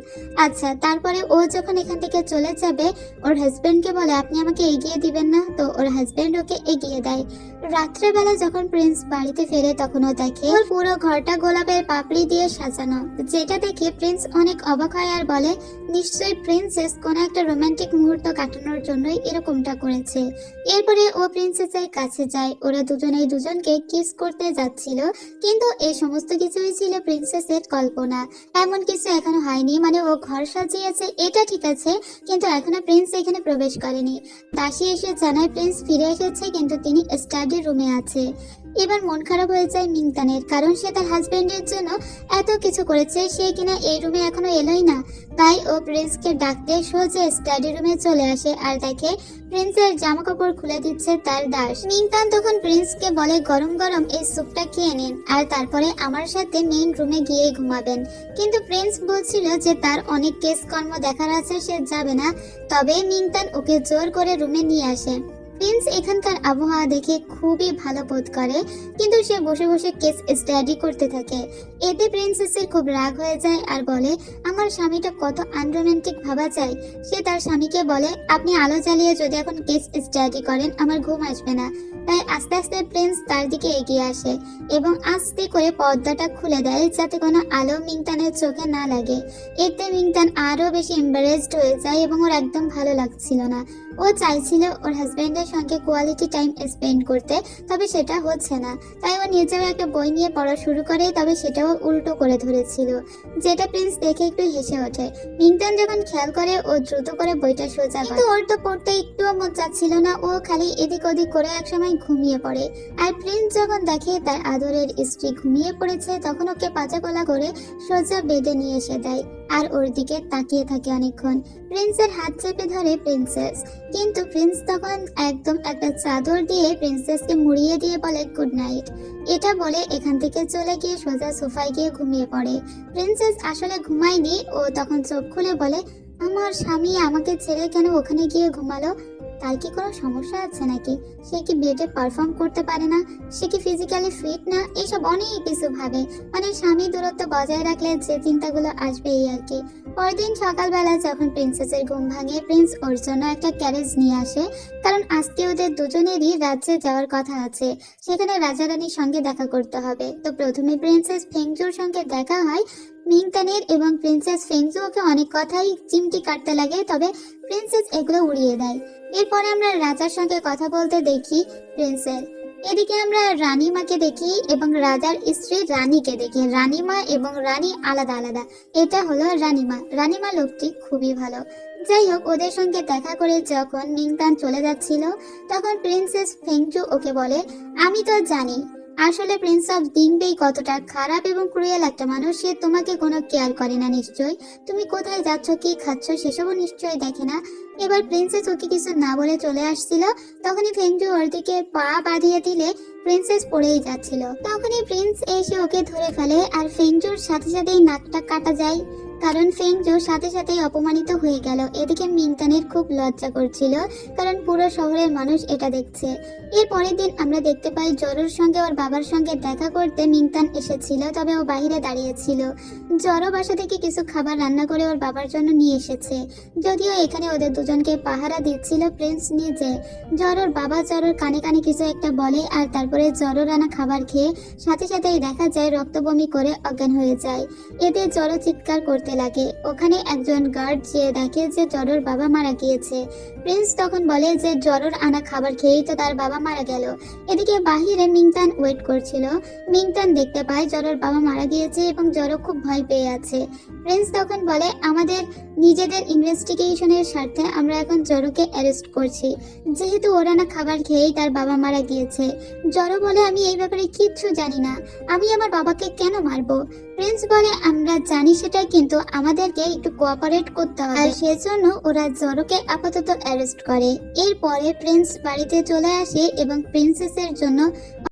আচ্ছা, তারপরে ও যখন এখান থেকে চলে যাবে, ওর হাজবেন্ডকে বলে, আপনি আমাকে এগিয়ে দিবেন না? তো ওর হাজবেন্ড ওকে এগিয়ে দেয়। রাত্রেবেলা যখন প্রিন্স বাড়িতে ফেরে, তখন ও দেখে ওর পুরো ঘরটা গোলাপের পাপড়ি দিয়ে সাজানো, যেটা দেখে প্রিন্স অনেক অবাক হয় আর বলে, নিশ্চয়ই প্রিন্সেস কোনো একটা রোমান্টিক মুহূর্ত কাটানোর জন্যই এরকমটা করেছে। এরপরে ও প্রিন্সেসের কাছে যায়। ওরা দুজনেই দুজনকে কিস করতে যাচ্ছিল, কিন্তু এই সমস্ত কিছুই ছিল প্রিন্সেসের কল্পনা। এমন কিছু এখনো হয়নি। মানে ও ঘর সাজিয়েছে এটা ঠিক আছে, কিন্তু এখনো প্রিন্স এখানে প্রবেশ করেনি। দাসী এসে জানায় প্রিন্স ফিরে এসেছে, কিন্তু তিনি স্টাডি রুমে আছে। এবার মন খারাপ হয়ে যায় মিংতানের, কারণ সে তার হাজবেন্ডের জন্য এত কিছু করেছে, সে কিনা এই রুমে এখনো এলোই না। তাই ও প্রিন্সকে ডাকতে সোজা স্টাডি রুমে চলে আসে আর দেখে প্রিন্সের জামা কাপড় খুলে দিচ্ছে তার দাস। মিংতান তখন প্রিন্সকে বলে, গরম গরম এই স্যুপটা খেয়ে নিন আর তারপরে আমার সাথে মেইন রুমে গিয়ে ঘুমাবেন। কিন্তু প্রিন্স বলছিল যে তার অনেক কেস কর্ম দেখার আছে, সে যাবে না। তবে মিংতান ওকে জোর করে রুমে নিয়ে আসে। প্রিন্স এখানকার আবহাওয়া দেখে খুবই ভালো বোধ করে, কিন্তু সে বসে বসে কেস স্টাডি করতে থাকে। এতে প্রিন্সেসের খুব রাগ হয়ে যায় আর বলে, আমার স্বামীটা কত আনরোমান্টিক ভাবা যায়। সে তার স্বামীকে বলে, আপনি আলো জ্বালিয়ে যদি এখন কেস স্টাডি করেন আমার ঘুম আসবে না। তাই আস্তে আস্তে প্রিন্স তার দিকে এগিয়ে আসে এবং আস্তে করে পর্দাটা খুলে দেয় যাতে কোনো আলো মিংতানের চোখে না লাগে। এতে মিংতান আরো বেশি এম্বারেসড হয়ে যায় এবং ওর একদম ভালো লাগছিল না। ও চাইছিল ওর হাজবেন্ডের সঙ্গে কোয়ালিটি টাইম স্পেন্ড করতে, তবে সেটা হচ্ছে না। তাই ও নিজেও একটা বই নিয়ে পড়া শুরু করে, তবে সেটাও উল্টো করে ধরেছিল, যেটা প্রিন্স দেখে একটু হেসে ওঠে। মিংতান যখন খেয়াল করে ও দ্রুত করে বইটা সোজা করে, কিন্তু ওর তো পড়তে একটুও মন চাচ্ছিল না। ও খালি এদিক ওদিক করে একসময় ঘুমিয়ে পড়ে। আর প্রিন্স যখন দেখে তার আদরের স্ত্রী ঘুমিয়ে পড়েছে, তখন ওকে পাচাকোলা করে সোজা বেডে নিয়ে এসে দেয় আর ওর দিকে তাকিয়ে থাকে অনেকক্ষণ। প্রিন্সের হাত চেপে ধরে প্রিন্সেস, কিন্তু প্রিন্স তখন একদম একটা চাদর দিয়ে প্রিন্সেসকে মুড়িয়ে দিয়ে বলে গুড নাইট। এটা বলে এখান থেকে চলে গিয়ে সোজা সোফায় গিয়ে ঘুমিয়ে পড়ে। প্রিন্সেস আসলে ঘুমায়নি, ও তখন চোখ খুলে বলে, আমার স্বামী আমাকে ছেড়ে কেন ওখানে গিয়ে ঘুমালো? তার কি কোনো সমস্যা আছে নাকি? সে কি বেডে পারফর্ম করতে পারে না? সে কি ফিজিক্যালি ফিট না? এইসব অনেক কিছু ভাবে। মানে স্বামী দূরত্ব বজায় রাখলে যে চিন্তাগুলো আসবে এই আর কি। পরদিন সকালবেলা যখন প্রিন্সেসের ঘুম ভাঙে, প্রিন্স ওর জন্য একটা ক্যারেজ নিয়ে আসে, কারণ আজকে ওদের দুজনেরই রাজ্যে যাওয়ার কথা আছে। সেখানে রাজা রানীর সঙ্গে দেখা করতে হবে। তো প্রথমে প্রিন্সেস ফেংজুর সঙ্গে দেখা হয় মিংতানের, এবং প্রিন্সেস ফেংজু ওকে অনেক কথাই চিমটি কাটতে লাগে, তবে প্রিন্সেস এগুলো উড়িয়ে দেয়। এরপরে আমরা রাজার সঙ্গে কথা বলতে দেখি প্রিন্সের। এদিকে আমরা রানীমাকে দেখি এবং রাজার স্ত্রী রানীকে দেখি। রানীমা এবং রানী আলাদা আলাদা। এটা হলো রানীমা। রানীমা লোকটি খুবই ভালো। যাই হোক, ওদের সঙ্গে দেখা করে যখন মিংতান চলে যাচ্ছিল, তখন প্রিন্সেস ফেংজু ওকে বলে, আমি তো জানি আসলে প্রিন্স অফ ডিংবেই কতটা খারাপ এবং ক্রুয়েল একটা মানুষ। সে তোমাকে কোনো কেয়ার করে না নিশ্চয়ই। তুমি কোথায় যাচ্ছ, কি খাচ্ছ, সেসবও নিশ্চয়ই দেখে না। এবার প্রিন্সেস ওকে কিছু না বলে চলে আসছিল, তখনই ফেংজু ওর দিকে পা বাঁধিয়ে দিলে প্রিন্সেস পড়েই যাচ্ছিল। তখনই প্রিন্স এসে ওকে ধরে ফেলে আর ফেংজুর সাথে সাথেই নাকটা কাটা যায়, কারণ ফেংজু সাথে সাথেই অপমানিত হয়ে গেল। এদিকে মিংতানের খুব লজ্জা করছিল, কারণ পুরো শহরের মানুষ এটা দেখছে। এর পরের দিন আমরা দেখতে পাই জরোর সঙ্গে ওর বাবার সঙ্গে দেখা করতে মিংতান এসেছিল, তবে ও বাইরে দাঁড়িয়েছিল। জরো বাসা থেকে কিছু খাবার রান্না করে ওর বাবার জন্য নিয়ে এসেছে, যদিও এখানে ওদের দুজনকে পাহারা দিচ্ছিল প্রিন্স নিজে। জরোর বাবা জরোর কানে কানে কিছু একটা বলে, আর তারপরে জরো রান্না খাবার খেয়ে সাথে সাথেই দেখা যায় রক্ত বমি করে অজ্ঞান হয়ে যায়। এতে জরো চিৎকার করতে লাগে। ওখানে একজন গার্ড যেয়ে দেখে যে জরোর বাবা মারা গিয়েছে। প্রিন্স তখন বলে যে জরোর আনা খাবার খেয়েই তো তার বাবা মারা গেল। এদিকে বাহিরে মিংতান ওয়েট করছিল। মিংতান দেখতে পায় জরোর বাবা মারা গিয়েছে এবং জরো খুব ভয় পেয়ে আছে। প্রিন্স তখন বলে, আমাদের নিজেদের ইনভেস্টিগেশনের স্বার্থে আমরা এখন জরোকে অ্যারেস্ট করছি, যেহেতু ওর আনা খাবার খেয়েই তার বাবা মারা গিয়েছে। জরো বলে, আমি এই ব্যাপারে কিচ্ছু জানি না, আমি আমার বাবাকে কেন মারবো? প্রিন্স বলে, আমরা জানি সেটাই, কিন্তু আমাদেরকে একটু কোঅপারেট করতে হবে। আর সেজন্য ওরা জরোকে আপাতত অ্যারেস্ট করে। এরপরে প্রিন্স বাড়িতে চলে আসে এবং প্রিন্সেসের জন্য